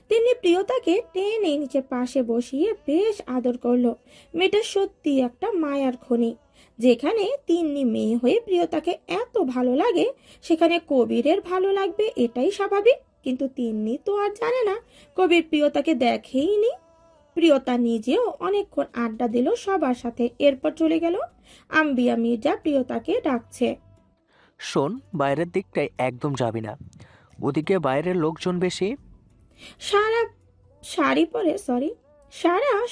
Speaker 2: তিন্নি প্রিয়তাকে টেনে নিচে পাশে বসিয়ে বেশ আদর করলো। মেয়েটা সত্যি একটা মায়ার খনি। যেখানে তিন্নি মেয়ে হয়ে প্রিয়তাকে এত ভালো লাগে, সেখানে কবিরের ভালো লাগবে এটাই স্বাভাবিক। কিন্তু তিন্নি তো আর জানে না কবির প্রিয়তাকে দেখেইনি। প্রিয়তা নিজেও অনেকক্ষণ আড্ডা দিল সবার সাথে, এরপর চলে গেল। আম্বিয়া মির্জা প্রিয়তাকে ডাকছে।
Speaker 7: শোন, বাইরের দিকটায় একদম যাবি না, ওদিকে বাইরের লোকজন বেশি।
Speaker 2: সারা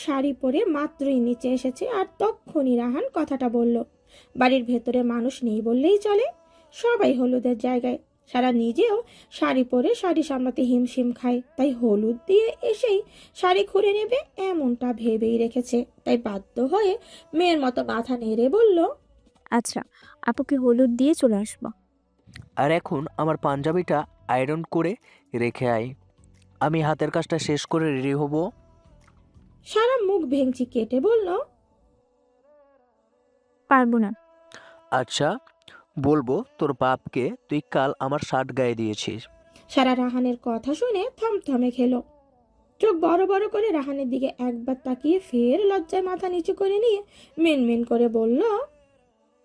Speaker 2: শাড়ি পরে মাত্রই নিচে এসেছে, আর তখনই রাহান কথাটা বলল। বাড়ির ভেতরে মানুষ নেই বললেই চলে, সবাই হলুদের জায়গায়। সারা নিজেও শাড়ি পরে শাড়ি সামলাতে হিমশিম খায়, তাই হলুদ দিয়ে এসেই শাড়ি খুলে নেবে এমনটা ভেবেই রেখেছে। তাই বাধ্য হয়ে মেয়ের মতো মাথা নেড়ে বলল,
Speaker 10: আচ্ছা, আপুকে হলুদ দিয়ে চলে আসবো।
Speaker 7: আর এখন আমার পাঞ্জাবিটা আয়রন করে রেখে আয়, আমি হাতের কাজটা শেষ করে রেডি হব।
Speaker 2: সারা মুখ ভেঙচি কেটে বলল,
Speaker 10: পারবো না।
Speaker 7: আচ্ছা, বলবো তোর বাপকে তুই কাল আমার শার্ট গায়ে দিয়েছিস।
Speaker 2: সারা রাহানের কথা শুনে থমথমে খেলো। চোখ বড় বড় করে রাহানের দিকে একবার তাকিয়ে ফের লজ্জায় মাথা নিচু করে নিয়ে মিনমিন করে বলল,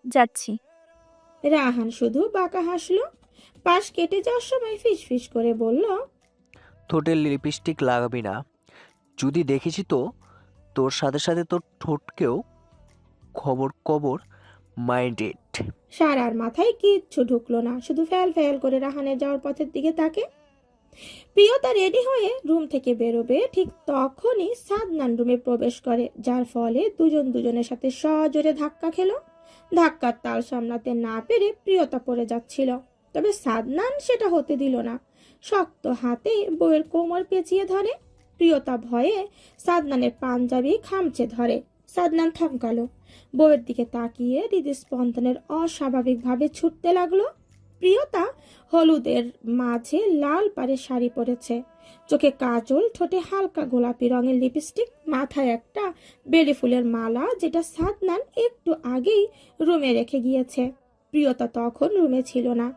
Speaker 10: যাচ্ছি।
Speaker 2: রাহান শুধু বাঁকা হাসলো। পাশ কেটে যাওয়ার সময় ফিস ফিস করে বলল,
Speaker 7: ঠোঁটের লিপস্টিক লাগাবি না, যদি দেখেছি তো তোর সাথে সাথে তোর ঠোঁটকেও খবর মাইন্ডেড।
Speaker 2: সারার মাথায় কিচ্ছু ঢুকলো না, শুধু ফ্যাল ফ্যাল করে রাহানের যাওয়ার পথের দিকে তাকে। প্রিয়তা রেডি হয়ে রুম থেকে বেরোবে, ঠিক তখনই সাদনান রুমে প্রবেশ করে, যার ফলে দুজন দুজনের সাথে সজোরে ধাক্কা খেলো। ধাক্কার তাল সামলাতে না পেরে প্রিয়তা পড়ে যাচ্ছিল, তবে সাদনান সেটা হতে দিল না। শক্ত হাতে বউয়ের কোমর পেঁচিয়ে ধরে। প্রিয়তা ভয়ে সাদনানের পাঞ্জাবি খামচে ধরে। সাদনান থমকালো, বউয়ের দিকে তাকিয়ে হৃদস্পন্দনের অস্বাভাবিকভাবে ছুটতে লাগলো। প্রিয়তা হলুদের মাঝে লাল পাড়ের শাড়ি পরেছে, চোখে কাজল, ঠোঁটে হালকা গোলাপি রঙের লিপস্টিক, মাথায় একটা বেলি ফুলের মালা, যেটা সাদনান একটু আগেই রুমে রেখে গিয়েছে। প্রিয়তা তখন রুমে ছিল না।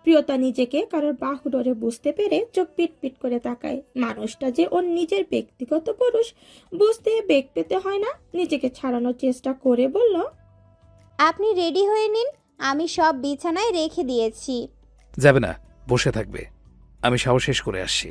Speaker 2: প্রিয়তা নিজেকে কারোর বাহুডোরে বুঝতে পেরে চোখ পিট পিট করে তাকায়। মানুষটা যে ওর নিজের ব্যক্তিগত পুরুষ বুঝতে বেগ পেতে হয় না। নিজেকে ছাড়ানোর চেষ্টা করে বলল,
Speaker 3: আপনি রেডি হয়ে নিন, আমি সব বিছানায় রেখে দিয়েছি।
Speaker 1: যাবে না, বসে থাকবে, আমি শাওয়ার শেষ করে আসছি।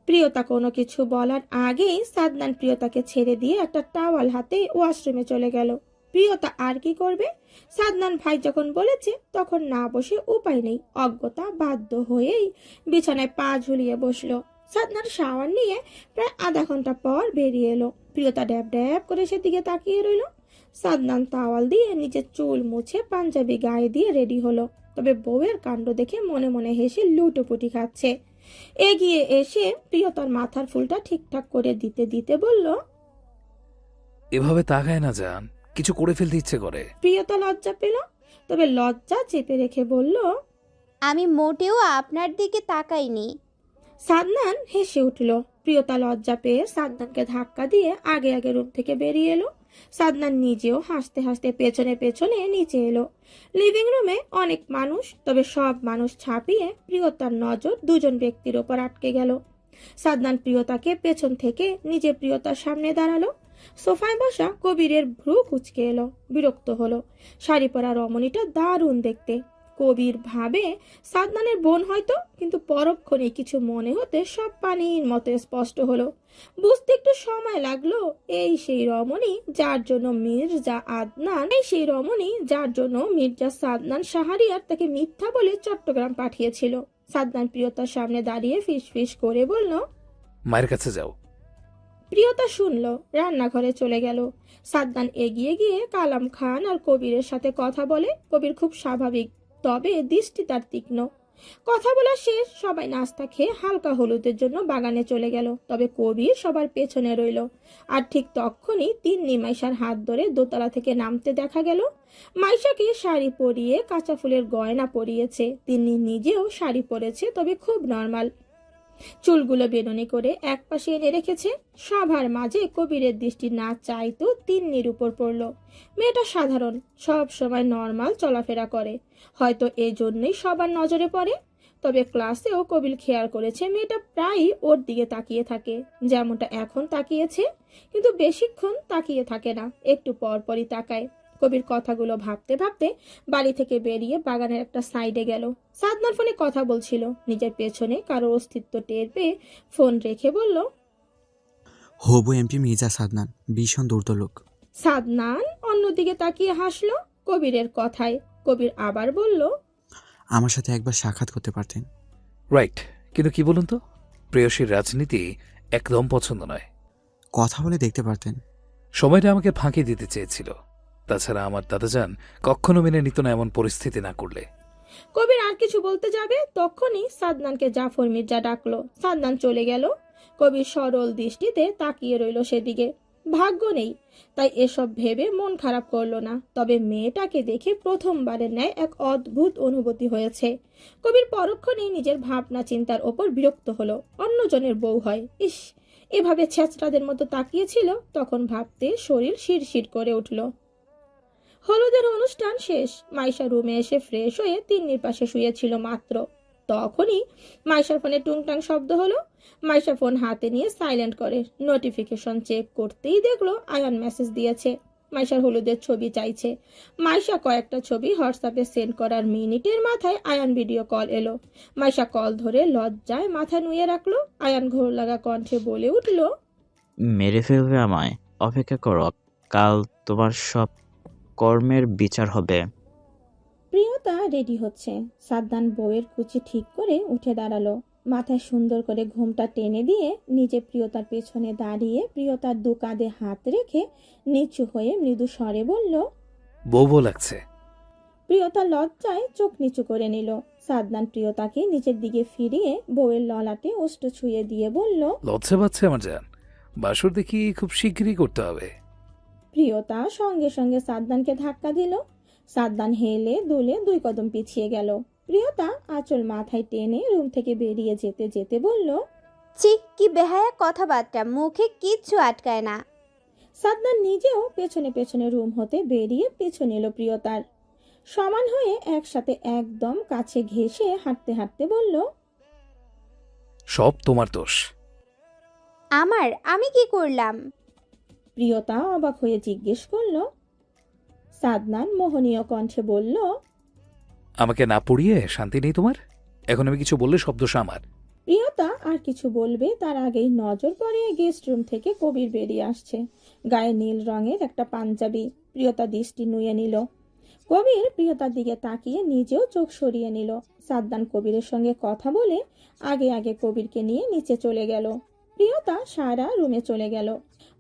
Speaker 2: প্রিয়তা কোনো কিছু বলার আগেই সাদনান প্রিয়তাকে ছেড়ে দিয়ে একটা টাওয়াল হাতে ওয়াশরুমে চলে গেল। প্রিয়তা আর কি করবে? সাদনান ভাই যখন বলেছে তখন না বসে উপায় নেই, অজ্ঞতা বাধ্য হয়েই বিছানায় পা ঝুলিয়ে বসলো। সাদনান শাওয়ার নিয়ে প্রায় আধা ঘন্টা পর বেরিয়ে এলো। প্রিয়তা ড্যাব ড্যাব করে সেদিকে তাকিয়ে রইল। সাদনান তাওয়াল দিয়ে নিজের চুল মুছে পাঞ্জাবি গায়ে দিয়ে রেডি হলো, তবে বউয়ের কাণ্ড দেখে মনে মনে হেসে লুটোপুটি খাচ্ছে। এগিয়ে এসে প্রিয়তার মাথার ফুলটা ঠিকঠাক করে দিতে দিতে বলল,
Speaker 1: এভাবে তাকায় না যান, কিছু করে ফেলতে ইচ্ছে করে।
Speaker 2: প্রিয়তা লজ্জা পেল, তবে লজ্জা চেপে রেখে বলল,
Speaker 3: আমি মোটেও আপনার দিকে তাকাইনি।
Speaker 2: সাদনান হেসে উঠল। প্রিয়তা লজ্জা পেয়ে সাদনানকে ধাক্কা দিয়ে আগে আগে রুম থেকে বেরিয়ে এলো। সাদনান নিজেও হাসতে হাসতে পেছনে পেছনে নিচে এলো। লিভিং রুমে অনেক মানুষ, তবে সব মানুষ ছাপিয়ে প্রিয়তার নজর দুজন ব্যক্তির ওপর আটকে গেল। সাদনান প্রিয়তাকে পেছন থেকে নিজে প্রিয়তার সামনে দাঁড়ালো। সোফায় বসা কবিরের ভ্রু কুঁচকে এলো, বিরক্ত হলো। শাড়ি পরা রমণীটা দারুণ দেখতে। কবির ভাবে সাদনানের বোন হয়তো, কিন্তু পরক্ষণে কিছু মনে হতে সব পানির মতো স্পষ্ট হলো। বুঝতে একটু সময় লাগলো। এই সেই রমণী যার জন্য মির্জা সাদনান শাহরিয়ার তাকে মিথ্যা বলে চট্টগ্রাম পাঠিয়েছিল। সাদনান প্রিয়তার সামনে দাঁড়িয়ে ফিস ফিস করে বলল,
Speaker 1: মায়ের কাছে যাও।
Speaker 2: প্রিয়তা শুনল, রান্নাঘরে চলে গেল। সাদনান এগিয়ে গিয়ে কালাম খান আর কবিরের সাথে কথা বলে। কবির খুব স্বাভাবিক, তবে দৃষ্টি তার তীক্ষ্ণ। কথা বলা শেষ, সবাই নাস্তা খেয়ে হালকা হলুদের জন্য বাগানে চলে গেল। তবে কবির সবার পেছনে রইল। আর ঠিক তখনই তিন্নি মাইশার হাত ধরে দোতলা থেকে নামতে দেখা গেল। মাইশাকে শাড়ি পরিয়ে কাঁচা ফুলের গয়না পরিয়েছে। তিন্নি নিজেও শাড়ি পরেছে, তবে খুব নর্মাল। চুলগুলো বেনুনি করে এক পাশে এনে রেখেছে। সবার মাঝে কবিরের দৃষ্টি না চাইতো তিন্নির উপর পড়ল। মেয়েটা সাধারণ, সব সময় নর্মাল চলাফেরা করে, হয়তো এই জন্যই সবার নজরে পড়ে। তবে ক্লাসেও কবির খেয়াল করেছে মেয়েটা প্রায়ই ওর দিকে তাকিয়ে থাকে, যেমনটা এখন তাকিয়েছে। কিন্তু বেশিক্ষণ তাকিয়ে থাকে না, একটু পরপরই তাকায়। কবির কথাগুলো ভাবতে ভাবতে বাড়ি থেকে বেরিয়ে বাগানের একটা সাইডে গেল। সাদনান ফোনে কথা বলছিল। নিজের পেছনে কারো অস্তিত্ব টের পেয়ে ফোন রেখে বলল,
Speaker 8: হবু এমপি মির্জা সাদনান, ভীষণ দুর্দ লোক।
Speaker 2: সাদনান অন্যদিকে তাকিয়ে হাসলো কবিরের কথায়। কবির আবার বলল,
Speaker 8: আমার সাথে একবার সাক্ষাৎ করতে পারতেন।
Speaker 1: রাইট, কিন্তু কি বলুন তো, প্রেয়সীর রাজনীতি একদম পছন্দ নয়।
Speaker 8: কথা বলে দেখতে পারতেন।
Speaker 1: সময়টা আমাকে ফাঁকি দিতে চেয়েছিল। তাছাড়া আমার দাদাজান কখনো মেনে নিত না এমন পরিস্থিতি না করলে।
Speaker 2: কবির আর কিছু বলতে যাবে, তখনই সাদনানকে জাফর মির্জা ডাকলো। সাদনান চলে গেল। কবির সরল দৃষ্টিতে তাকিয়ে রইল সেদিকে। ভাগ্য নেই, তাই এসব ভেবে মন খারাপ করলো না। তবে মেয়েটাকে দেখে প্রথমবারের ন্যায় এক অদ্ভুত অনুভূতি হয়েছে। কবির পরক্ষণেই নিজের ভাবনা চিন্তার ওপর বিরক্ত হলো। অন্যজনের বউ হয়, ইস, এভাবে ছেঁচড়াদের মতো তাকিয়েছিল। তখন ভাবতে শরীর শিরশির করে উঠল। হলুদের অনুষ্ঠান শেষ। মাইশা রুমে এসে ফ্রেশ হয়ে তিন্নির পাশে শুয়েছিল মাত্র। তখনই মাইশার ফোনে টুংটাং শব্দ হলো। মাইশা ফোন হাতে নিয়ে সাইলেন্ট করে নোটিফিকেশন চেক করতেই দেখলো আয়ান মেসেজ দিয়েছে। মাইশার হলুদের ছবি চাইছে। মাইশা কয়েকটা ছবি হোয়াটসঅ্যাপে সেন্ড করার মিনিটের মাথায় আয়ান ভিডিও কল এলো। মাইশা কল ধরে লজ্জায় মাথা নুয়ে রাখলো। আয়ান ঘোর লাগা কণ্ঠে বলে উঠল,
Speaker 5: মেরে ফেলবে আমায়? অপেক্ষা করো, কাল তোমার সব কর্মের বিচার হবে।
Speaker 2: প্রিয়তা রেডি হচ্ছে। সাদনান বউয়ের কুচি ঠিক করে উঠে দাঁড়ালো। মাথায় সুন্দর করে ঘোমটা টেনে দিয়ে নিজে প্রিয়তার পেছনে দাঁড়িয়ে প্রিয়তার দু কাঁধে হাত রেখে নিচু হয়ে মৃদু স্বরে বলল,
Speaker 1: বউ লাগছে।
Speaker 2: প্রিয়তা লজ্জায় চোখ নিচু করে নিল। সাদনান প্রিয়তাকে নিচের দিকে ফিরিয়ে বউয়ের ললাটে ওষ্ঠ ছুঁয়ে দিয়ে বলল,
Speaker 1: লজ্জা পাচ্ছে আমার জান, বাসর দেখি খুব শিগগিরই করতে হবে।
Speaker 2: প্রিয়তা সঙ্গে সঙ্গে সাদনানকে ধাক্কা দিল। সাদনান হেলে দুলে 2 কদম পিছিয়ে গেল। প্রিয়তা আঁচল মাথায় টেনে রুম থেকে বেরিয়ে যেতে যেতে বলল,
Speaker 3: চিক, কি বেহায়া কথাবার্তা, মুখে কিচ্ছু আটকায় না।
Speaker 2: সাদনান নিজেও পেছনে পেছনে রুম হতে বেরিয়ে পিছু নিল প্রিয়তার। সমান হয়ে একসাথে একদম কাছে ঘেঁষে হাঁটতে হাঁটতে বলল,
Speaker 1: সব তোমার দোষ।
Speaker 3: আমি কি করলাম?
Speaker 2: প্রিয়তা অবাক হয়ে জিজ্ঞেস করল। সাদনান মোহনীয় কণ্ঠে বলল,
Speaker 1: আমাকে না পড়িয়ে শান্তি নেই তোমার? এখন আমি কিছু বললে সব দোষ আমার।
Speaker 2: প্রিয়তা আর কিছু বলবে তার আগেই নজর পড়ে গেস্ট রুম থেকে কবির বেরিয়ে আসছে। গায়ে নীল রঙের একটা পাঞ্জাবি। প্রিয়তা দৃষ্টি নুয়ে নিল। কবির প্রিয়তার দিকে তাকিয়ে নিজেও চোখ সরিয়ে নিল। সাদনান কবিরের সঙ্গে কথা বলে আগে আগে কবিরকে নিয়ে নিচে চলে গেল। প্রিয়তা সারা রুমে চলে গেল।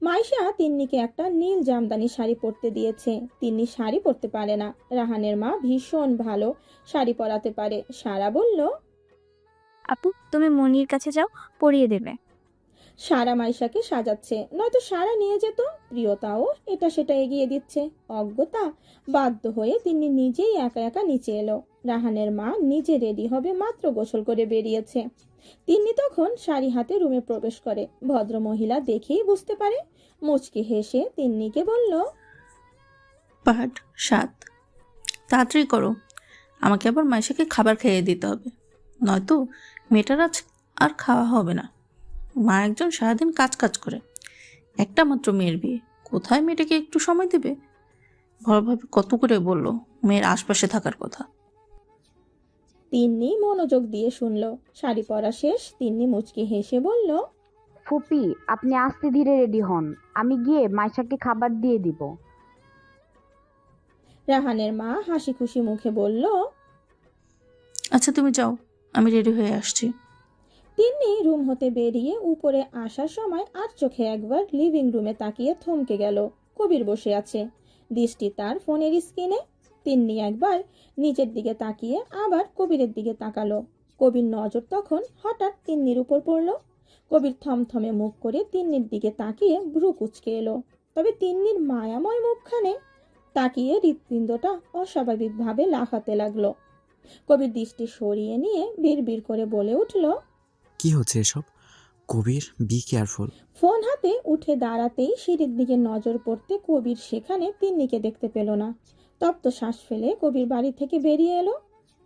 Speaker 2: মাইশা তিন্নিকে একটা নীল জামদানি শাড়ি পরতে দিয়েছে। তিন্নি শাড়ি পরতে পারে না। রাহানের মা ভীষণ ভালো শাড়ি পরাতে পারে। সারা বলল,
Speaker 10: আপু, তুমি মনির কাছে যাও, পরিয়ে দেবে।
Speaker 2: সারা মাইশাকে সাজাচ্ছে, নয়তো সারা নিয়ে যেত। প্রিয়তাও এটা সেটা এগিয়ে দিচ্ছে। অজ্ঞতা বাধ্য হয়ে তিনি নিজেই একা একা নিচে এলো। রাহানের মা নিজে রেডি হবে মাত্র গোসল করে বেরিয়েছে। তিন্নি তখন শাড়ি হাতে রুমে প্রবেশ করে। ভদ্র মহিলা দেখেই বুঝতে পারে। মুচকি হেসে তিন্নিকে বলল,
Speaker 12: পাহাড় 7, তাড়াতাড়ি করো, আমাকে আবার মাইশাকে খাবার খাইয়ে দিতে হবে, নয়তো মেয়েটার আজ আর খাওয়া হবে না। মা একজন সারাদিন কাজ করে, একটা মাত্র মেয়ের বিয়ে, কোথায় মেয়েটাকে একটু সময় দেবে? বড়ভাবে কত করে বললো মেয়ের আশপাশে থাকার কথা।
Speaker 2: তিন্নি মনোযোগ দিয়ে শুনল। শাড়ি পরা শেষ। তিন্নি মুচকি হেসে বলল,
Speaker 11: ফুপি, আপনি আস্তে ধীরে রেডি হন, আমি গিয়ে মাইশাকে খাবার দিয়ে দিব।
Speaker 2: রাহানের মা হাসি খুশি মুখে বলল,
Speaker 12: আচ্ছা তুমি যাও, আমি রেডি হয়ে আসছি।
Speaker 2: তিন্নি রুম হতে বেরিয়ে উপরে আসার সময় আর চোখে একবার লিভিং রুমে তাকিয়ে থমকে গেল। কবির বসে আছে, দৃষ্টি তার ফোনের স্ক্রিনে। তিন্নি একবার নিচের দিকে তাকিয়ে আবার কবিরের দিকে তাকালো। কবির নজর তখন হঠাৎ তিন্নির উপর পড়ল। কবির থমথমে মুখ করে তিন্নির দিকে তাকিয়ে ভ্রু কুঁচকে এলো। তবে তিন্নির মায়াময় মুখখানে তাকিয়ে হৃৎপিণ্ডটা অস্বাভাবিকভাবে লাফাতে লাগলো। কবির দৃষ্টি সরিয়ে নিয়ে বিড়বিড় করে বলে উঠল,
Speaker 8: কি হচ্ছে এসব? কবির, বি কেয়ারফুল।
Speaker 2: ফোন হাতে উঠে দাঁড়াতেই সিঁড়ির দিকে নজর পড়তে কবির সেখানে তিন্নিকে দেখতে পেল না। তপ্ত শ্বাস ফেলে কবির বাড়ি থেকে বেরিয়ে এলো।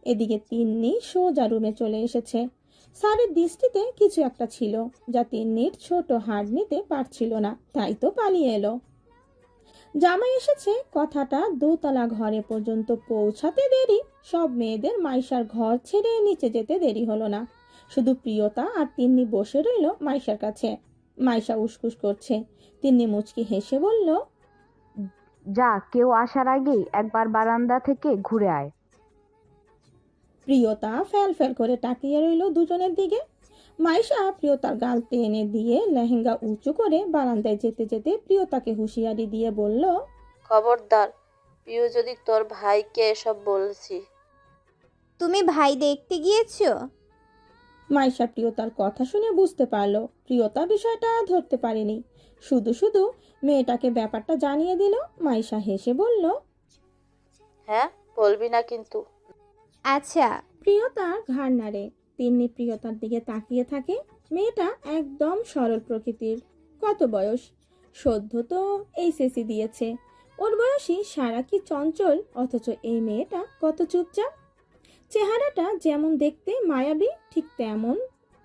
Speaker 2: এদিকে তিন্নি সোজা রুমে চলে এসেছে। স্যারের দৃষ্টিতে কিছু একটা ছিল যা তিন্নির ছোট হাড় নিতে পারছিল না, তাই তো পালিয়ে এলো। জামাই এসেছে কথাটা দোতলা ঘরে পর্যন্ত পৌঁছাতে দেরি। সব মেয়েদের মাইশার ঘর ছেড়ে নিচে যেতে দেরি হলো না। শুধু প্রিয়তা আর তিন্নি বসে রইল মাইশার কাছে। মাইশা উসকুস করছে। তিন্নি মুচকি হেসে বলল,
Speaker 11: যা, কেউ আসার আগেই একবার বারান্দা থেকে ঘুরে আয়।
Speaker 2: প্রিয়তা ফ্যাল ফ্যাল করে তাকিয়ে রইল দুজনের দিকে। মাইশা প্রিয়তার গাল টেনে দিয়ে লেহেঙ্গা উঁচু করে বারান্দায় যেতে যেতে প্রিয়তাকে হুঁশিয়ারি দিয়ে বলল,
Speaker 9: খবরদার, প্রিয় যদি তোর ভাইকে এসব বলছি।
Speaker 3: তুমি ভাই দেখতে গিয়েছো?
Speaker 2: মাইশা প্রিয়তার কথা শুনে বুঝতে পারলো। প্রিয়তা বিষয়টা ধরতে পারেনি, শুধু শুধু মেয়েটাকে ব্যাপারটা জানিয়ে দিল। মাইশা হেসে বলল,
Speaker 9: হ্যাঁ, বলবি না কিন্তু।
Speaker 3: আচ্ছা।
Speaker 2: প্রিয়তা ঘাড় নাড়ে। তিন্নি প্রিয়তার দিকে তাকিয়ে থাকে। মেয়েটা একদম সরল প্রকৃতির। কত বয়স? সদ্য তো এইচএসসি দিয়েছে। ওর বয়সী সারা কি চঞ্চল, অথচ এই মেয়েটা কত চুপচাপ। চেহারাটা যেমন দেখতে মায়াবী, ঠিক তেমন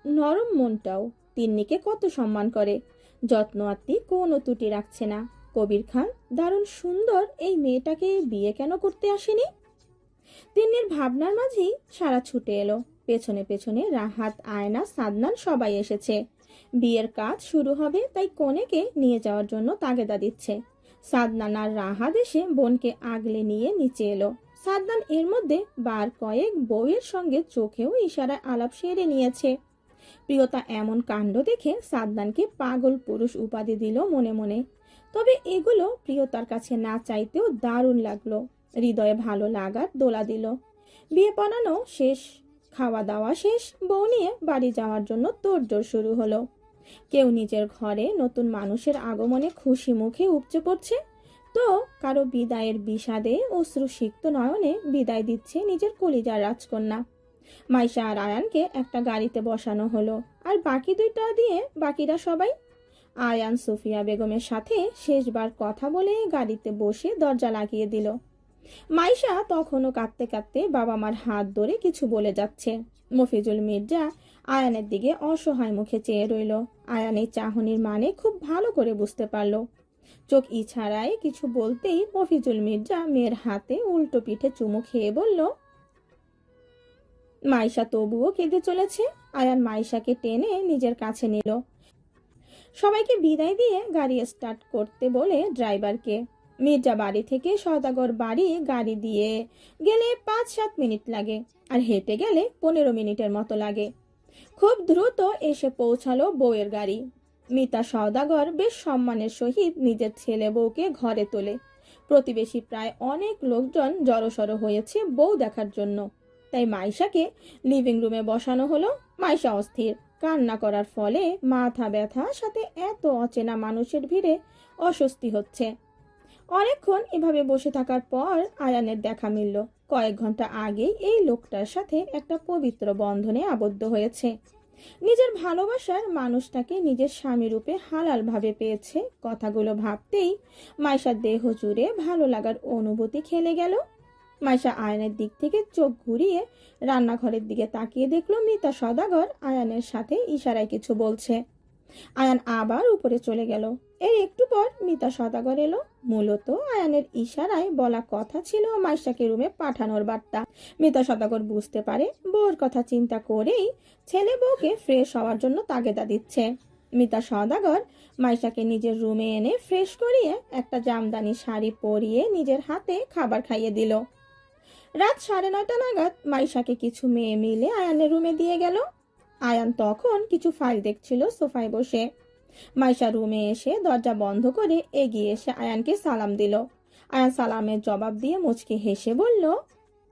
Speaker 2: নরম মনটাও। তিন্নিকে কত সম্মান করে, যত্ন আত্মি কোনো ত্রুটি রাখছে না। কবির খান দারুণ সুন্দর, এই মেয়েটাকে বিয়ে কেন করতে আসেনি? তিন্নির ভাবনার মাঝেই সারা ছুটে এলো। পেছনে পেছনে রাহাত, আয়না, সাদনান সবাই এসেছে। বিয়ের কাজ শুরু হবে, তাই কনেকে নিয়ে যাওয়ার জন্য তাগেদা দিচ্ছে। সাদনান আর রাহাত এসে বোনকে আগলে নিয়ে নিচে এলো। সাদনান এর মধ্যে বার কয়েক বউয়ের সঙ্গে চোখেও ইশারায় আলাপ সেরে নিয়েছে। প্রিয়তা এমন কাণ্ড দেখে সাদনানকে পাগল পুরুষ উপাধি দিল মনে মনে। তবে এগুলো প্রিয়তার কাছে না চাইতেও দারুণ লাগলো। হৃদয়ে ভালো লাগার দোলা দিল। বিয়ে পড়ানো শেষ, খাওয়া দাওয়া শেষ, বউ নিয়ে বাড়ি যাওয়ার জন্য তোড়জোড় শুরু হলো। কেউ নিজের ঘরে নতুন মানুষের আগমনে খুশি মুখে উপচে পড়ছে, তো কারো বিদায়ের বিষাদে অশ্রুসিক্ত নয়নে বিদায় দিচ্ছে নিজের কলিজার রাজকন্যা। মাইশা আর আয়ানকে একটা গাড়িতে বসানো হলো, আর বাকি দুইটা দিয়ে বাকিরা সবাই। আয়ান সুফিয়া বেগমের সাথে শেষবার কথা বলে গাড়িতে বসে দরজা লাগিয়ে দিল। মাইশা তখনও কাঁদতে কাঁদতে বাবা মার হাত ধরে কিছু বলে যাচ্ছে। মফিজুল মির্জা আয়ানের দিকে অসহায় মুখে চেয়ে রইল। আয়ানের চাহনির মানে খুব ভালো করে বুঝতে পারল। চোখ ইছাড়ায় কিছু বলতেই মফিজুল মির্জা মেয়ের হাতে উল্টো পিঠে চুমু খেয়ে বলল, মাইশা তবুও কেঁদে চলেছে। আয়ান মাইশাকে টেনে নিজের কাছে নিল। সবাইকে বিদায় দিয়ে গাড়ি স্টার্ট করতে বলে ড্রাইভারকে। মির্জা বাড়ি থেকে সওদাগর বাড়ি গাড়ি দিয়ে গেলে 5-7 মিনিট লাগে, আর হেঁটে গেলে 15 মিনিটের মতো লাগে। খুব দ্রুত এসে পৌঁছালো বউয়ের গাড়ি। মিতা সওদাগর বেশ সম্মানের সহিত নিজের ছেলে বউকে ঘরে তোলে। প্রতিবেশী প্রায় অনেক লোকজন জড়সড় হয়েছে বউ দেখার জন্য, তাই মাইশাকে লিভিং রুমে বসানো হলো। মাইশা অস্থির, কান্না করার ফলে মাথা ব্যথা, সাথে এত অচেনা মানুষের ভিড়ে অস্বস্তি হচ্ছে। অনেকক্ষণ এভাবে বসে থাকার পর আয়ানের দেখা মিলল। কয়েক ঘন্টা আগেই এই লোকটার সাথে একটা পবিত্র বন্ধনে আবদ্ধ হয়েছে। নিজের ভালোবাসার মানুষটাকে নিজের স্বামী রূপে হালালভাবে পেয়েছে। কথাগুলো ভাবতেই মাইশার দেহ জুড়ে ভালো লাগার অনুভূতি খেলে গেল। মাইশা আয়ানের দিক থেকে চোখ ঘুরিয়ে রান্নাঘরের দিকে তাকিয়ে দেখলো মিতা সওদাগর আয়ানের সাথে ইশারায় কিছু বলছে। আয়ান আবার উপরে চলে গেল। এর একটু পর মিতা সওদাগর এলো। মূলত আয়ানের ইশারায় বলা কথা ছিল মাইশাকে রুমে পাঠানোর বার্তা। মিতা সওদাগর বুঝতে পারে বউর কথা চিন্তা করেই ছেলে বউকে ফ্রেশ হওয়ার জন্য তাগেদা দিচ্ছে। মিতা সওদাগর মাইশাকে নিজের রুমে এনে ফ্রেশ করিয়ে একটা জামদানি শাড়ি পরিয়ে নিজের হাতে খাবার খাইয়ে দিল। রাত 9:30 নাগাদ মাইশাকে কিছু মেয়ে মিলে আয়ানের রুমে দিয়ে গেল। আয়ান তখন কিছু ফাইল দেখছিল সোফায় বসে। মাইশা রুমে এসে দরজা বন্ধ করে এগিয়ে এসে আয়ানকে সালাম দিল। আয়ান সালামের জবাব দিয়ে মুচকি হেসে বলল,